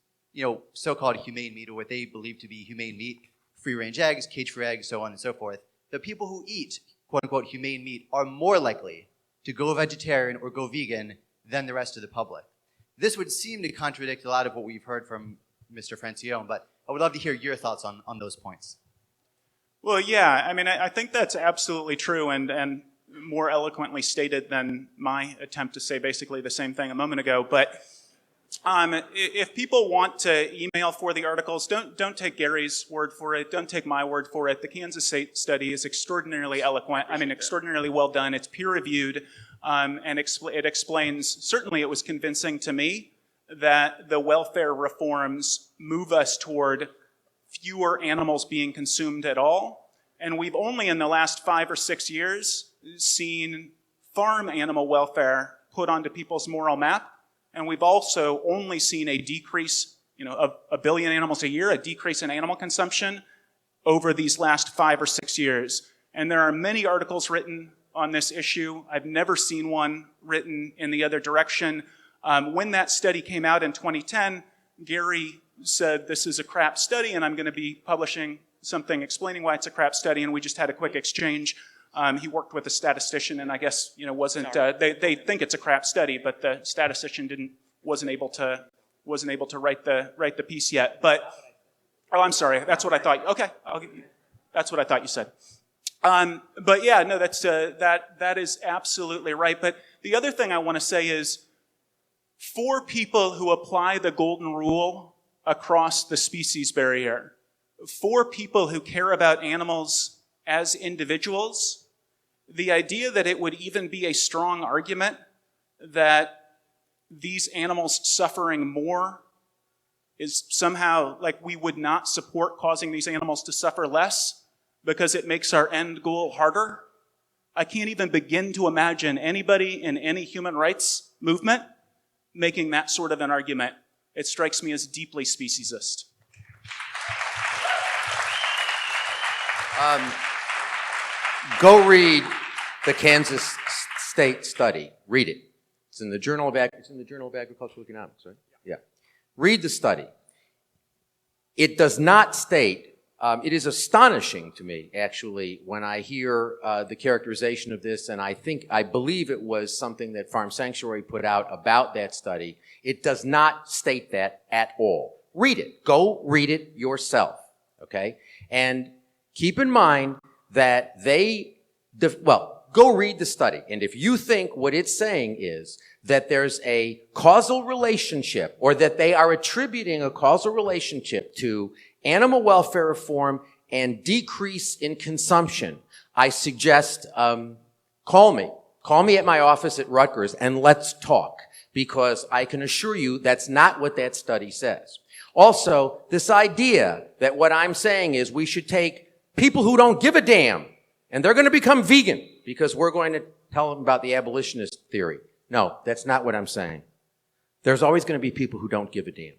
so-called humane meat, or what they believe to be humane meat, free-range eggs, cage-free eggs, so on and so forth, the people who eat, quote-unquote, humane meat are more likely to go vegetarian or go vegan than the rest of the public. This would seem to contradict a lot of what we've heard from Mr. Francione, but I would love to hear your thoughts on those points. Well, yeah, I mean, I think that's absolutely true and more eloquently stated than my attempt to say basically the same thing a moment ago. But if people want to email for the articles, don't take Gary's word for it. Don't take my word for it. The Kansas State study is extraordinarily eloquent. I mean, extraordinarily well done. It's peer-reviewed, and it explains, certainly it was convincing to me, that the welfare reforms move us toward fewer animals being consumed at all. And we've only in the last 5 or 6 years seen farm animal welfare put onto people's moral map. And we've also only seen a decrease, of 1 billion animals a year, a decrease in animal consumption over these last 5 or 6 years. And there are many articles written on this issue. I've never seen one written in the other direction. When that study came out in 2010, Gary said, this is a crap study, and I'm going to be publishing something explaining why it's a crap study, and we just had a quick exchange. He worked with a statistician, and I guess, wasn't, they think it's a crap study, but the statistician wasn't able to write the piece yet. But, I'm sorry, that's what I thought. Okay, that's what I thought you said. But yeah, no, that is absolutely right. But the other thing I want to say is, for people who apply the golden rule across the species barrier, for people who care about animals as individuals, the idea that it would even be a strong argument that these animals suffering more is somehow like we would not support causing these animals to suffer less because it makes our end goal harder. I can't even begin to imagine anybody in any human rights movement making that sort of an argument. it strikes me as deeply speciesist. Go read the Kansas State study. Read it. It's in the Journal of Agricultural Economics, right? Yeah. Read the study. It does not state, it is astonishing to me, actually, when I hear the characterization of this, and I believe it was something that Farm Sanctuary put out about that study. It does not state that at all. Read it. Go read it yourself, okay? And keep in mind that go read the study. And if you think what it's saying is that there's a causal relationship, or that they are attributing a causal relationship to animal welfare reform and decrease in consumption, I suggest call me. Call me at my office at Rutgers and let's talk, because I can assure you that's not what that study says. Also, this idea that what I'm saying is we should take people who don't give a damn and they're going to become vegan because we're going to tell them about the abolitionist theory. No, that's not what I'm saying. There's always going to be people who don't give a damn.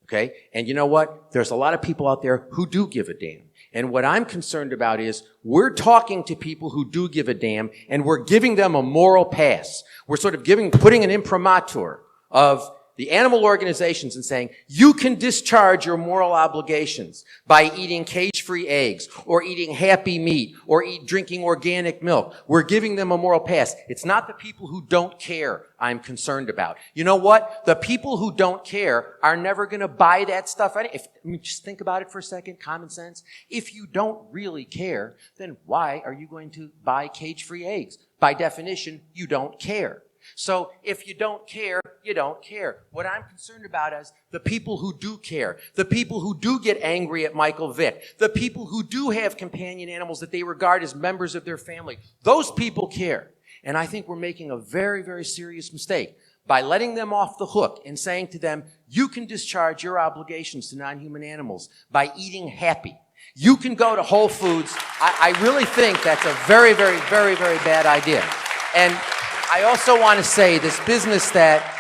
Okay? And you know what? There's a lot of people out there who do give a damn. And what I'm concerned about is we're talking to people who do give a damn, and we're giving them a moral pass. We're sort of putting an imprimatur of the animal organizations and saying, you can discharge your moral obligations by eating cage-free eggs, or eating happy meat, or drinking organic milk. We're giving them a moral pass. It's not the people who don't care I'm concerned about. You know what? The people who don't care are never going to buy that stuff. Just think about it for a second, common sense. If you don't really care, then why are you going to buy cage-free eggs? By definition, you don't care. So if you don't care, you don't care. What I'm concerned about is the people who do care, the people who do get angry at Michael Vick, the people who do have companion animals that they regard as members of their family. Those people care. And I think we're making a very, very serious mistake by letting them off the hook and saying to them, you can discharge your obligations to non-human animals by eating happy. You can go to Whole Foods. I really think that's a very, very, very, very bad idea. And I also want to say this business that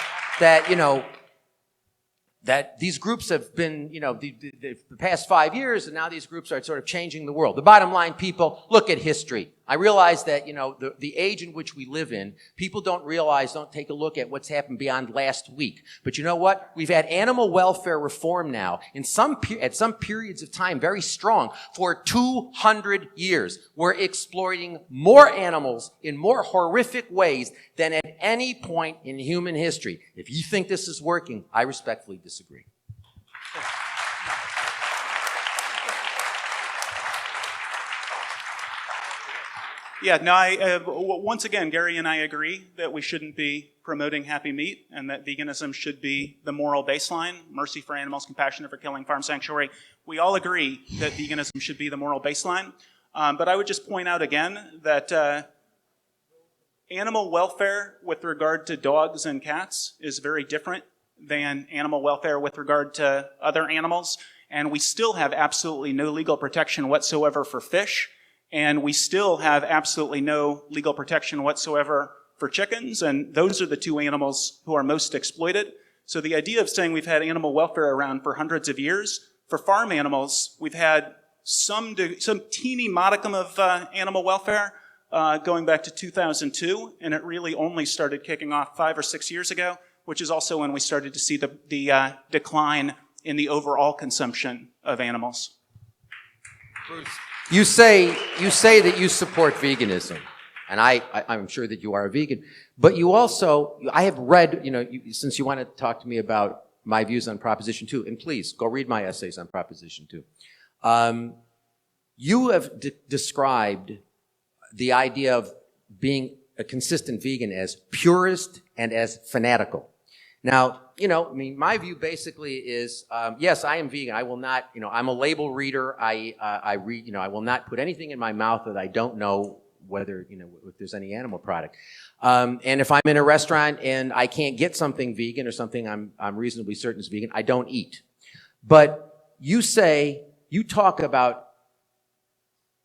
these groups have been, the past 5 years, and now these groups are sort of changing the world. The bottom line, people, look at history. I realize that, the age in which we live in, people don't take a look at what's happened beyond last week. But you know what? We've had animal welfare reform now at some periods of time very strong for 200 years. We're exploiting more animals in more horrific ways than at any point in human history. If you think this is working, I respectfully disagree. Yeah, no, once again, Gary and I agree that we shouldn't be promoting happy meat and that veganism should be the moral baseline. Mercy for Animals, Compassion for Killing, Farm Sanctuary. We all agree that veganism should be the moral baseline. But I would just point out again that animal welfare with regard to dogs and cats is very different than animal welfare with regard to other animals. And we still have absolutely no legal protection whatsoever for fish. And we still have absolutely no legal protection whatsoever for chickens, and those are the two animals who are most exploited. So the idea of saying we've had animal welfare around for hundreds of years, for farm animals, we've had some teeny modicum of animal welfare going back to 2002, and it really only started kicking off 5 or 6 years ago, which is also when we started to see the decline in the overall consumption of animals. Bruce. You say that you support veganism, and I'm sure that you are a vegan, but you also, I have read, since you want to talk to me about my views on Proposition 2, and please, go read my essays on Proposition 2. You have described the idea of being a consistent vegan as purist and as fanatical. Now, my view basically is, yes, I am vegan. I will not, I'm a label reader. I read, I will not put anything in my mouth that I don't know whether, if there's any animal product. And if I'm in a restaurant and I can't get something vegan or something I'm reasonably certain is vegan, I don't eat. But you talk about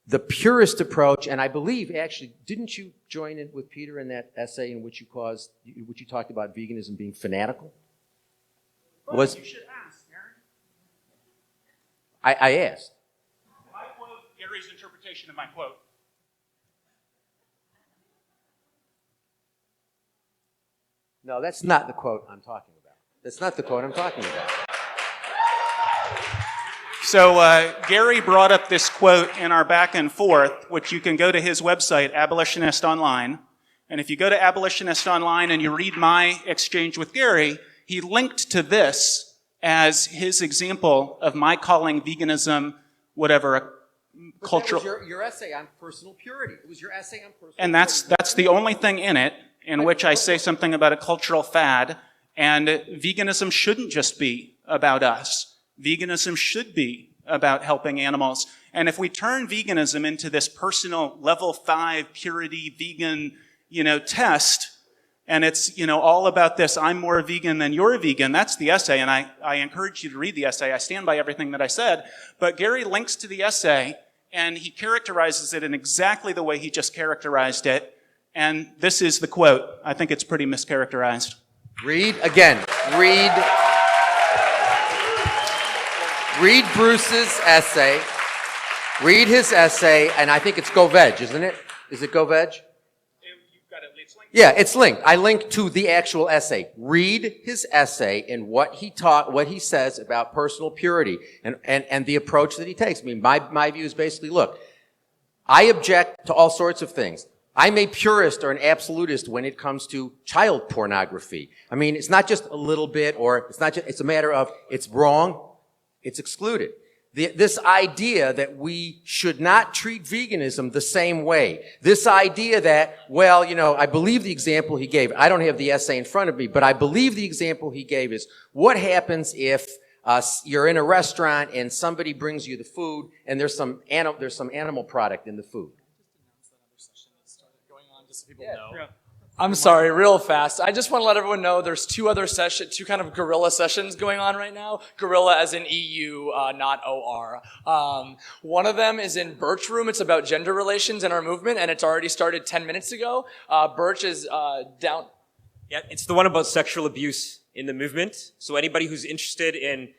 the purist approach, and I believe, actually, didn't you join in with Peter in that essay in which you talked about veganism being fanatical? Was You should ask, Aaron. I asked. I quote Gary's interpretation of my quote. No, that's not the quote I'm talking about. That's not the quote I'm talking about. So Gary brought up this quote in our back and forth, which you can go to his website, Abolitionist Online. And if you go to Abolitionist Online and you read my exchange with Gary, he linked to this as his example of my calling veganism, whatever, a cultural. That was your essay on personal purity. It was your essay on personal And purity. that's the only thing in it in which I say something about a cultural fad. And veganism shouldn't just be about us. Veganism should be about helping animals. And if we turn veganism into this personal level 5 purity vegan, test, and it's, all about this, I'm more vegan than you're vegan, that's the essay, and I encourage you to read the essay. I stand by everything that I said. But Gary links to the essay, and he characterizes it in exactly the way he just characterized it. And this is the quote. I think it's pretty mischaracterized. Read Bruce's essay. Read his essay, and I think it's Go Veg, isn't it? Is it Go Veg? Yeah, it's linked. I linked to the actual essay. Read his essay and what he says about personal purity and the approach that he takes. I mean, my view is basically, look, I object to all sorts of things. I'm a purist or an absolutist when it comes to child pornography. I mean, it's not just a little bit, or it's a matter of it's wrong, it's excluded. This idea that we should not treat veganism the same way. This idea that, well, I believe the example he gave. I don't have the essay in front of me, but I believe the example he gave is what happens if you're in a restaurant and somebody brings you the food and there's some animal product in the food. I'm sorry, real fast. I just want to let everyone know there's two kind of guerrilla sessions going on right now. Guerrilla as in EU, not OR. One of them is in Birch Room. It's about gender relations in our movement, and it's already started 10 minutes ago. Birch is down. Yeah, it's the one about sexual abuse in the movement. So anybody who's interested in,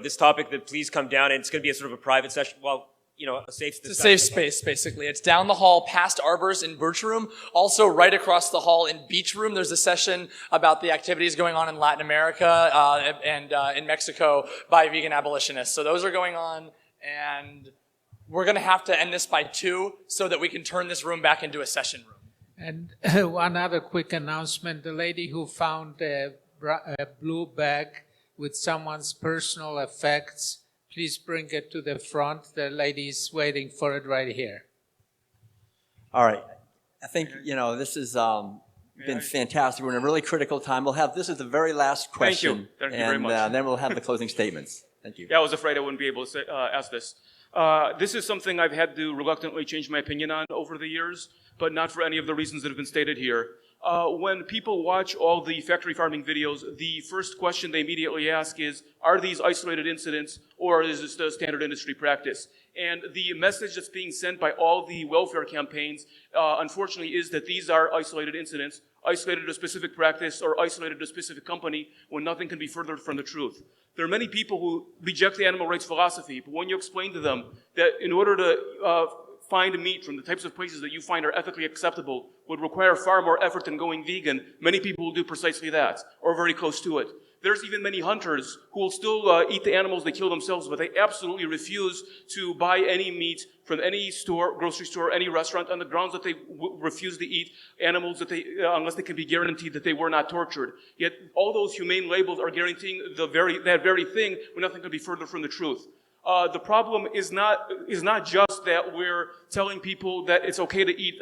this topic, then please come down, and it's going to be a sort of a private session. Well, a safe discussion. It's a safe space, basically. It's down the hall past Arbors in Birch Room. Also, right across the hall in Beach Room, there's a session about the activities going on in Latin America and in Mexico by vegan abolitionists. So those are going on, and we're going to have to end this by 2 so that we can turn this room back into a session room. And one other quick announcement. The lady who found a blue bag with someone's personal effects, please bring it to the front. The lady's waiting for it right here. All right. I think, this has been fantastic. We're in a really critical time. this is the very last question. Thank you very much. And then we'll have the closing statements. Thank you. Yeah, I was afraid I wouldn't be able to ask this. This is something I've had to reluctantly change my opinion on over the years, but not for any of the reasons that have been stated here. When people watch all the factory farming videos, the first question they immediately ask is, are these isolated incidents or is this the standard industry practice? And the message that's being sent by all the welfare campaigns, unfortunately, is that these are isolated incidents, isolated to a specific practice or isolated to a specific company, when nothing can be further from the truth. There are many people who reject the animal rights philosophy, but when you explain to them that in order to find meat from the types of places that you find are ethically acceptable would require far more effort than going vegan, many people will do precisely that, or very close to it. There's even many hunters who will still eat the animals they kill themselves, but they absolutely refuse to buy any meat from any store, grocery store, any restaurant, on the grounds that they refuse to eat animals that unless they can be guaranteed that they were not tortured. Yet all those humane labels are guaranteeing that very thing when nothing could be further from the truth. The problem is not just that we're telling people that it's okay to eat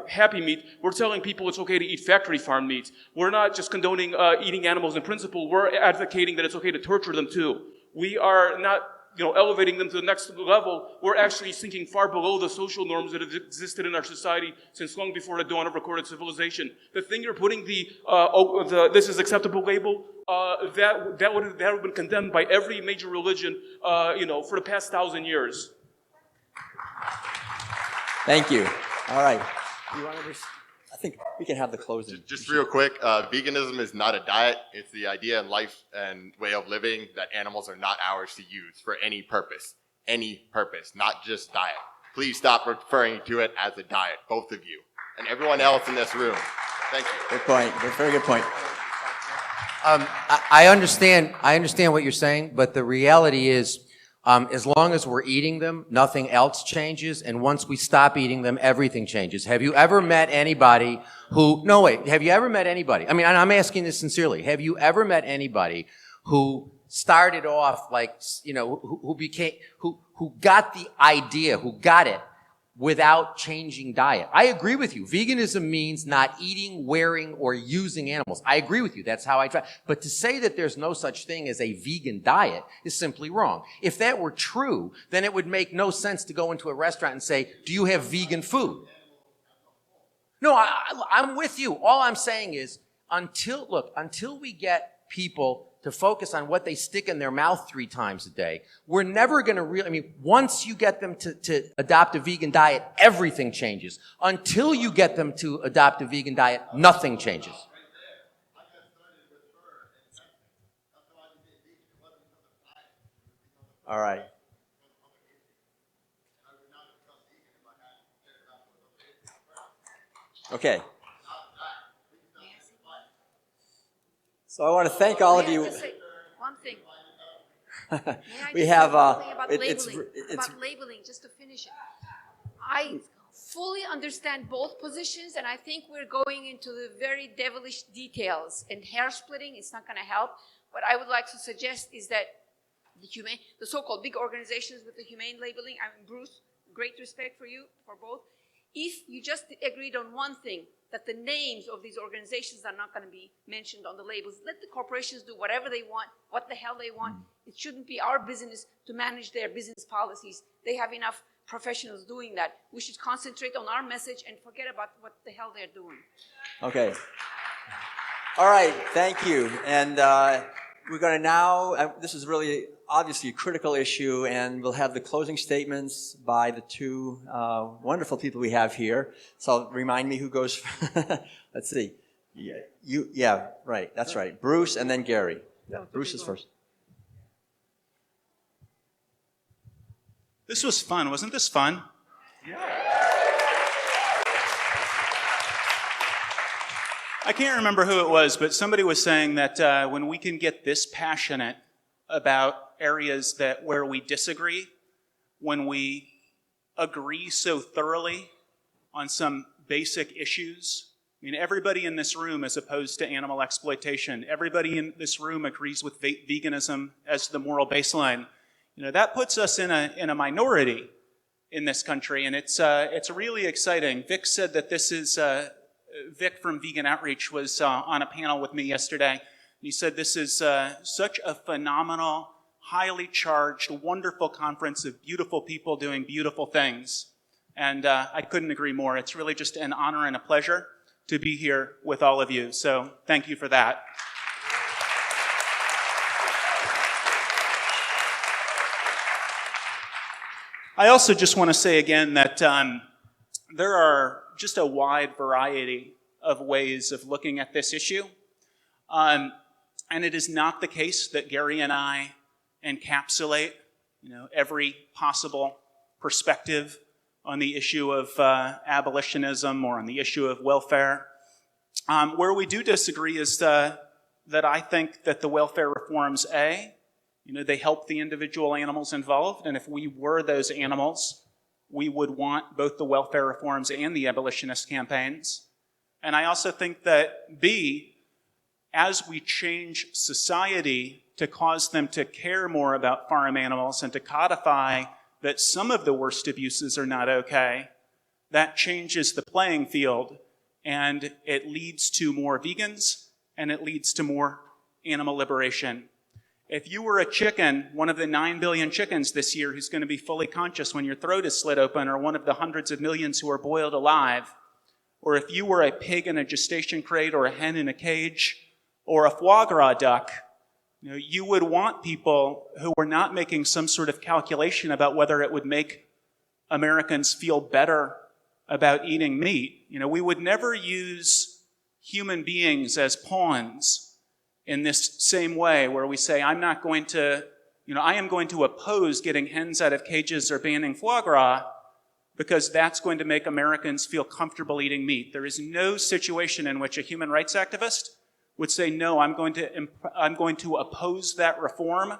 happy meat. We're telling people it's okay to eat factory farm meat. We're not just condoning eating animals in principle. We're advocating that it's okay to torture them too. We are not elevating them to the next level. We're actually sinking far below the social norms that have existed in our society since long before the dawn of recorded civilization. The thing you're putting the this is acceptable label, that would have been condemned by every major religion, for the past 1,000 years. Thank you. All right. I think we can have the closing. Just real quick, veganism is not a diet. It's the idea and life and way of living that animals are not ours to use for any purpose, not just diet. Please stop referring to it as a diet, both of you and everyone else in this room. Thank you. Good point. Very good point. I understand what you're saying, but the reality is, as long as we're eating them, nothing else changes. And once we stop eating them, everything changes. Have you ever met anybody have you ever met anybody? I mean, I'm asking this sincerely. Have you ever met anybody who started off like, who got the idea, who got it without changing diet? I agree with you. Veganism means not eating, wearing, or using animals. I agree with you. That's how I try. But to say that there's no such thing as a vegan diet is simply wrong. If that were true, then it would make no sense to go into a restaurant and say, do you have vegan food? No, I'm with you. All I'm saying is until we get people to focus on what they stick in their mouth 3 times a day, we're never going to once you get them to adopt a vegan diet, everything changes. Until you get them to adopt a vegan diet, nothing changes. All right. Okay. So I want to thank all of you. One thing. We have about it's labeling, just to finish it. I fully understand both positions, and I think we're going into the very devilish details. And hair splitting is not going to help. What I would like to suggest is that the so-called big organizations with the humane labeling, I mean, Bruce, great respect for you, for both. If you just agreed on one thing, that the names of these organizations are not going to be mentioned on the labels. Let the corporations do whatever they want, what the hell they want. It shouldn't be our business to manage their business policies. They have enough professionals doing that. We should concentrate on our message and forget about what the hell they're doing. Okay. All right. Thank you. And we're going to now, this is really obviously a critical issue, and we'll have the closing statements by the 2 wonderful people we have here. So remind me who goes. Let's see. Yeah, right. That's right. Bruce and then Gary. Yeah, Bruce is first. This was fun. Wasn't this fun? I can't remember who it was, but somebody was saying that when we can get this passionate about areas where we disagree, when we agree so thoroughly on some basic issues. I mean, everybody in this room is opposed to animal exploitation. Everybody in this room agrees with veganism as the moral baseline. That puts us in a minority in this country, and it's really exciting. Vic said that this is Vic from Vegan Outreach was on a panel with me yesterday. He said this is such a phenomenal, highly charged, wonderful conference of beautiful people doing beautiful things. And I couldn't agree more. It's really just an honor and a pleasure to be here with all of you. So thank you for that. I also just want to say again that there are just a wide variety of ways of looking at this issue. And it is not the case that Gary and I encapsulate, every possible perspective on the issue of abolitionism or on the issue of welfare. Where we do disagree is that I think that the welfare reforms, they help the individual animals involved, and if we were those animals, we would want both the welfare reforms and the abolitionist campaigns. And I also think that B, as we change society to cause them to care more about farm animals and to codify that some of the worst abuses are not okay, that changes the playing field, and it leads to more vegans, and it leads to more animal liberation. If you were a chicken, one of the 9 billion chickens this year who's going to be fully conscious when your throat is slit open, or one of the hundreds of millions who are boiled alive, or if you were a pig in a gestation crate, or a hen in a cage, or a foie gras duck, you would want people who were not making some sort of calculation about whether it would make Americans feel better about eating meat. We would never use human beings as pawns in this same way where we say, I am going to oppose getting hens out of cages or banning foie gras because that's going to make Americans feel comfortable eating meat. There is no situation in which a human rights activist would say, no, I'm going to oppose that reform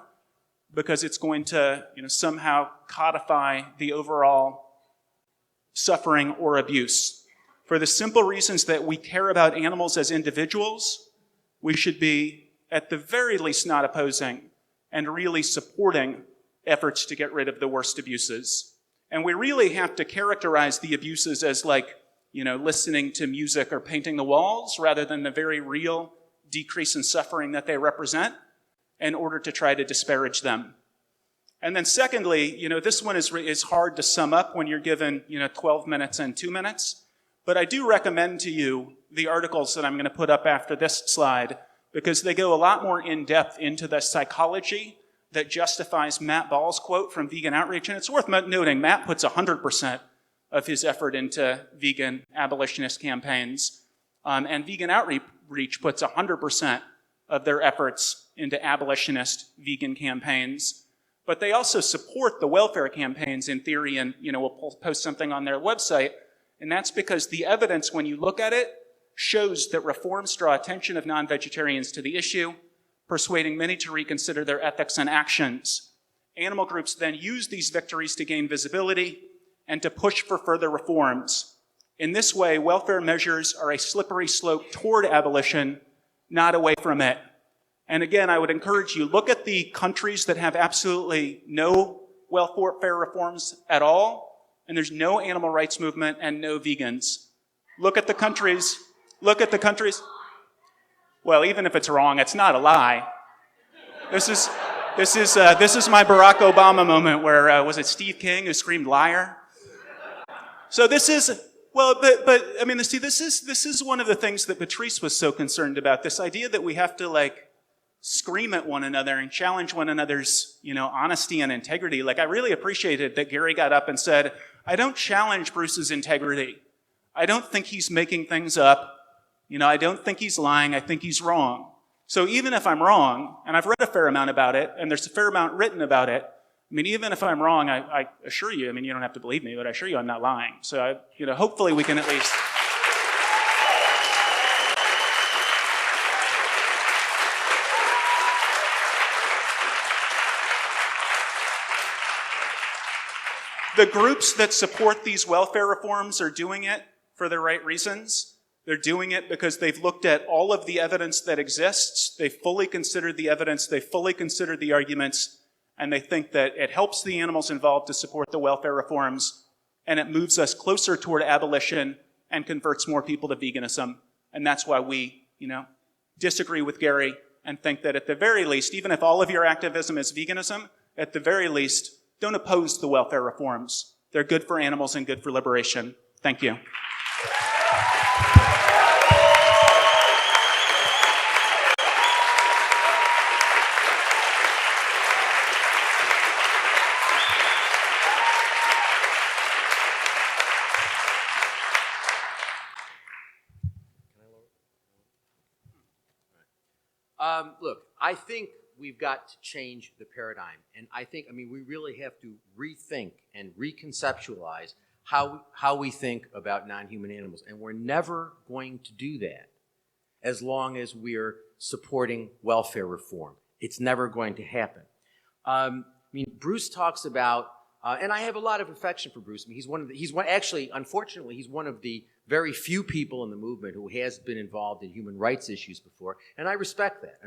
because it's going to somehow codify the overall suffering or abuse. For the simple reasons that we care about animals as individuals, we should be, at the very least, not opposing and really supporting efforts to get rid of the worst abuses. And we really have to characterize the abuses as listening to music or painting the walls rather than the very real decrease in suffering that they represent in order to try to disparage them. And then secondly, this one is hard to sum up when you're given 12 minutes and 2 minutes. But I do recommend to you the articles that I'm going to put up after this slide because they go a lot more in depth into the psychology that justifies Matt Ball's quote from Vegan Outreach. And it's worth noting, Matt puts 100% of his effort into vegan abolitionist campaigns. And Vegan Outreach puts 100% of their efforts into abolitionist vegan campaigns. But they also support the welfare campaigns in theory, and we'll post something on their website. And that's because the evidence, when you look at it, shows that reforms draw attention of non-vegetarians to the issue, persuading many to reconsider their ethics and actions. Animal groups then use these victories to gain visibility and to push for further reforms. In this way, welfare measures are a slippery slope toward abolition, not away from it. And again, I would encourage you, look at the countries that have absolutely no welfare reforms at all, and there's no animal rights movement and no vegans. Look at the countries. Well, even if it's wrong, it's not a lie. This is my Barack Obama moment where, was it Steve King who screamed liar? So this is, this is one of the things that Patrice was so concerned about, this idea that we have to scream at one another and challenge one another's, honesty and integrity. I really appreciated that Gary got up and said, I don't challenge Bruce's integrity. I don't think he's making things up. I don't think he's lying. I think he's wrong. So even if I'm wrong, and I've read a fair amount about it, and there's a fair amount written about it, even if I'm wrong, I assure you, you don't have to believe me, but I assure you I'm not lying. So, hopefully we can at least... The groups that support these welfare reforms are doing it for the right reasons. They're doing it because they've looked at all of the evidence that exists. They've fully considered the evidence. They've fully considered the arguments. And they think that it helps the animals involved to support the welfare reforms. And it moves us closer toward abolition and converts more people to veganism. And that's why we, disagree with Gary and think that at the very least, even if all of your activism is veganism, at the very least, don't oppose the welfare reforms. They're good for animals and good for liberation. Thank you. Look, I think we've got to change the paradigm. And I think, we really have to rethink and reconceptualize how we think about non-human animals. And we're never going to do that as long as we're supporting welfare reform. It's never going to happen. Bruce talks about, and I have a lot of affection for Bruce. Unfortunately, he's one of the very few people in the movement who has been involved in human rights issues before, and I respect that.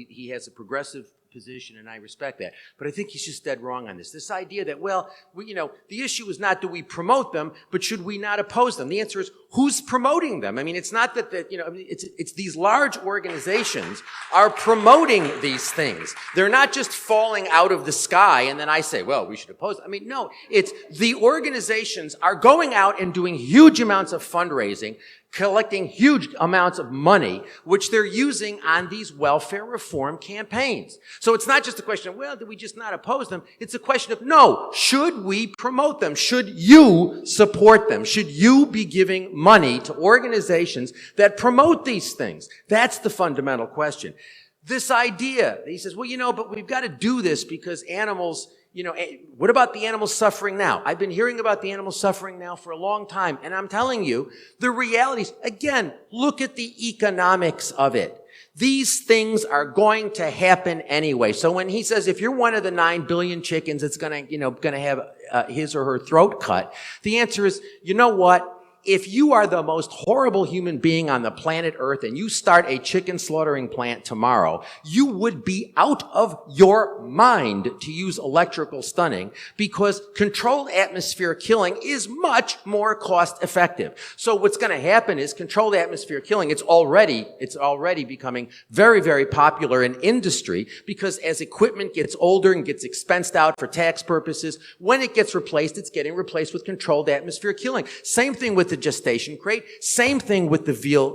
He has a progressive position, and I respect that. But I think he's just dead wrong on this. This idea that, the issue is not do we promote them, but should we not oppose them? The answer is, who's promoting them? It's not that it's these large organizations are promoting these things. They're not just falling out of the sky, and then I say, well, we should oppose them. No, it's the organizations are going out and doing huge amounts of fundraising, collecting huge amounts of money, which they're using on these welfare reform campaigns. So it's not just a question of, well, do we just not oppose them? It's a question of, no, should we promote them? Should you support them? Should you be giving money to organizations that promote these things? That's the fundamental question. This idea, he says, well, but we've got to do this because animals, what about the animals suffering now? I've been hearing about the animals suffering now for a long time, and I'm telling you, the realities, again, look at the economics of it. These things are going to happen anyway. So when he says, if you're one of the 9 billion chickens that's gonna have his or her throat cut, the answer is, you know what? If you are the most horrible human being on the planet Earth and you start a chicken slaughtering plant tomorrow, you would be out of your mind, to use electrical stunning, because controlled atmosphere killing is much more cost effective. So what's going to happen is controlled atmosphere killing, it's already becoming very, very popular in industry, because as equipment gets older and gets expensed out for tax purposes, when it gets replaced, it's getting replaced with controlled atmosphere killing. Same thing with the gestation crate. Same thing with the veal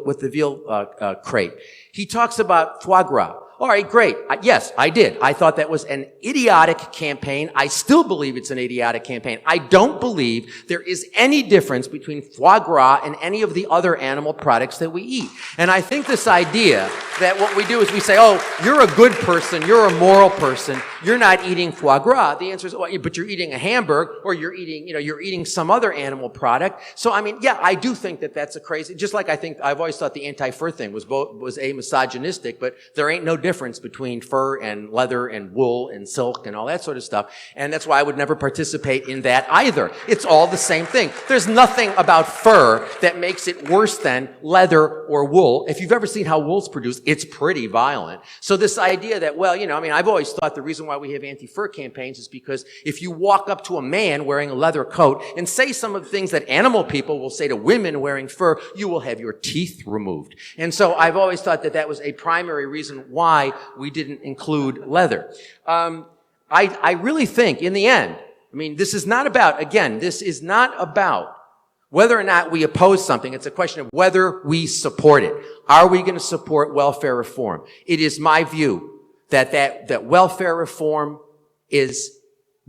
crate. He talks about foie gras. All right, great. Yes, I did. I thought that was an idiotic campaign. I still believe it's an idiotic campaign. I don't believe there is any difference between foie gras and any of the other animal products that we eat. And I think this idea that what we do is we say, oh, you're a good person, you're a moral person, you're not eating foie gras. The answer is, well, but you're eating a hamburger, or you're eating some other animal product. So, yeah, I do think that that's a crazy, just like I've always thought the anti-fur thing was a misogynistic, but there ain't no difference between fur and leather and wool and silk and all that sort of stuff. And that's why I would never participate in that either. It's all the same thing. There's nothing about fur that makes it worse than leather or wool. If you've ever seen how wool's produced, it's pretty violent. So this idea that, well, I've always thought the reason why we have anti-fur campaigns is because if you walk up to a man wearing a leather coat and say some of the things that animal people will say to women wearing fur, you will have your teeth removed. And so I've always thought that was a primary reason why we didn't include leather. I really think, in the end, this is not about whether or not we oppose something. It's a question of whether we support it. Are we going to support welfare reform? It is my view that welfare reform is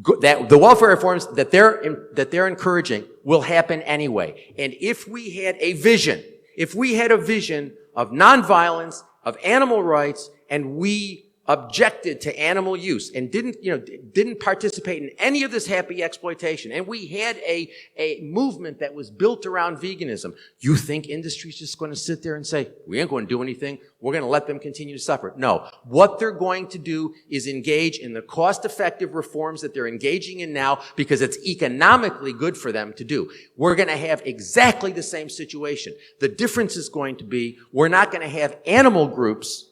good, that the welfare reforms that they're encouraging will happen anyway. And if we had a vision of nonviolence, of animal rights, and we objected to animal use and didn't participate in any of this happy exploitation, and we had a movement that was built around veganism, you think industry's just going to sit there and say, we ain't going to do anything, we're going to let them continue to suffer? No. What they're going to do is engage in the cost-effective reforms that they're engaging in now, because it's economically good for them to do. We're going to have exactly the same situation. The difference is going to be, we're not going to have animal groups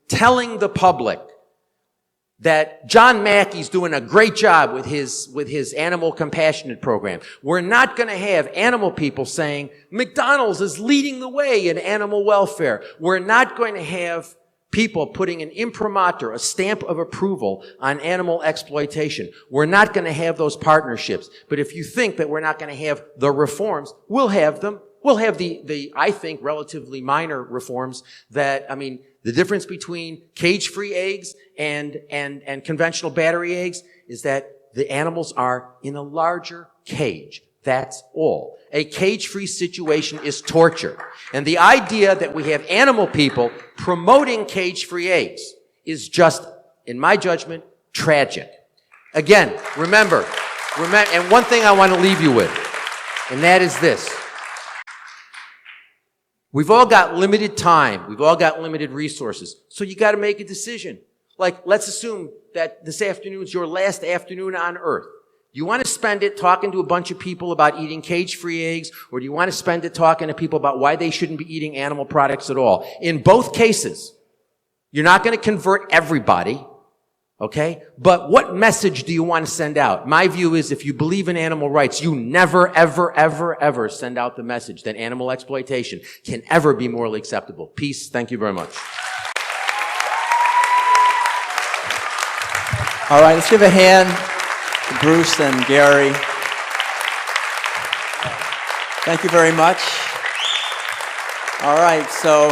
telling the public that John Mackey's doing a great job with his animal compassionate program. We're not going to have animal people saying McDonald's is leading the way in animal welfare. We're not going to have people putting an imprimatur, a stamp of approval on animal exploitation. We're not going to have those partnerships. But if you think that we're not going to have the reforms, we'll have them. We'll have the I think, relatively minor reforms that, the difference between cage-free eggs and conventional battery eggs is that the animals are in a larger cage. That's all. A cage-free situation is torture. And the idea that we have animal people promoting cage-free eggs is just, in my judgment, tragic. Again, remember, and one thing I want to leave you with, and that is this. We've all got limited time. We've all got limited resources. So you got to make a decision. Like, let's assume that this afternoon is your last afternoon on Earth. Do you want to spend it talking to a bunch of people about eating cage-free eggs, or do you want to spend it talking to people about why they shouldn't be eating animal products at all? In both cases, you're not going to convert everybody, okay? But what message do you want to send out? My view is, if you believe in animal rights, you never, ever, ever, ever send out the message that animal exploitation can ever be morally acceptable. Peace. Thank you very much. All right, let's give a hand to Bruce and Gary. Thank you very much. All right, so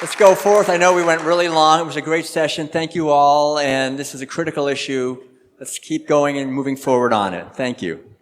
let's go forth. I know we went really long. It was a great session. Thank you all, and this is a critical issue. Let's keep going and moving forward on it. Thank you.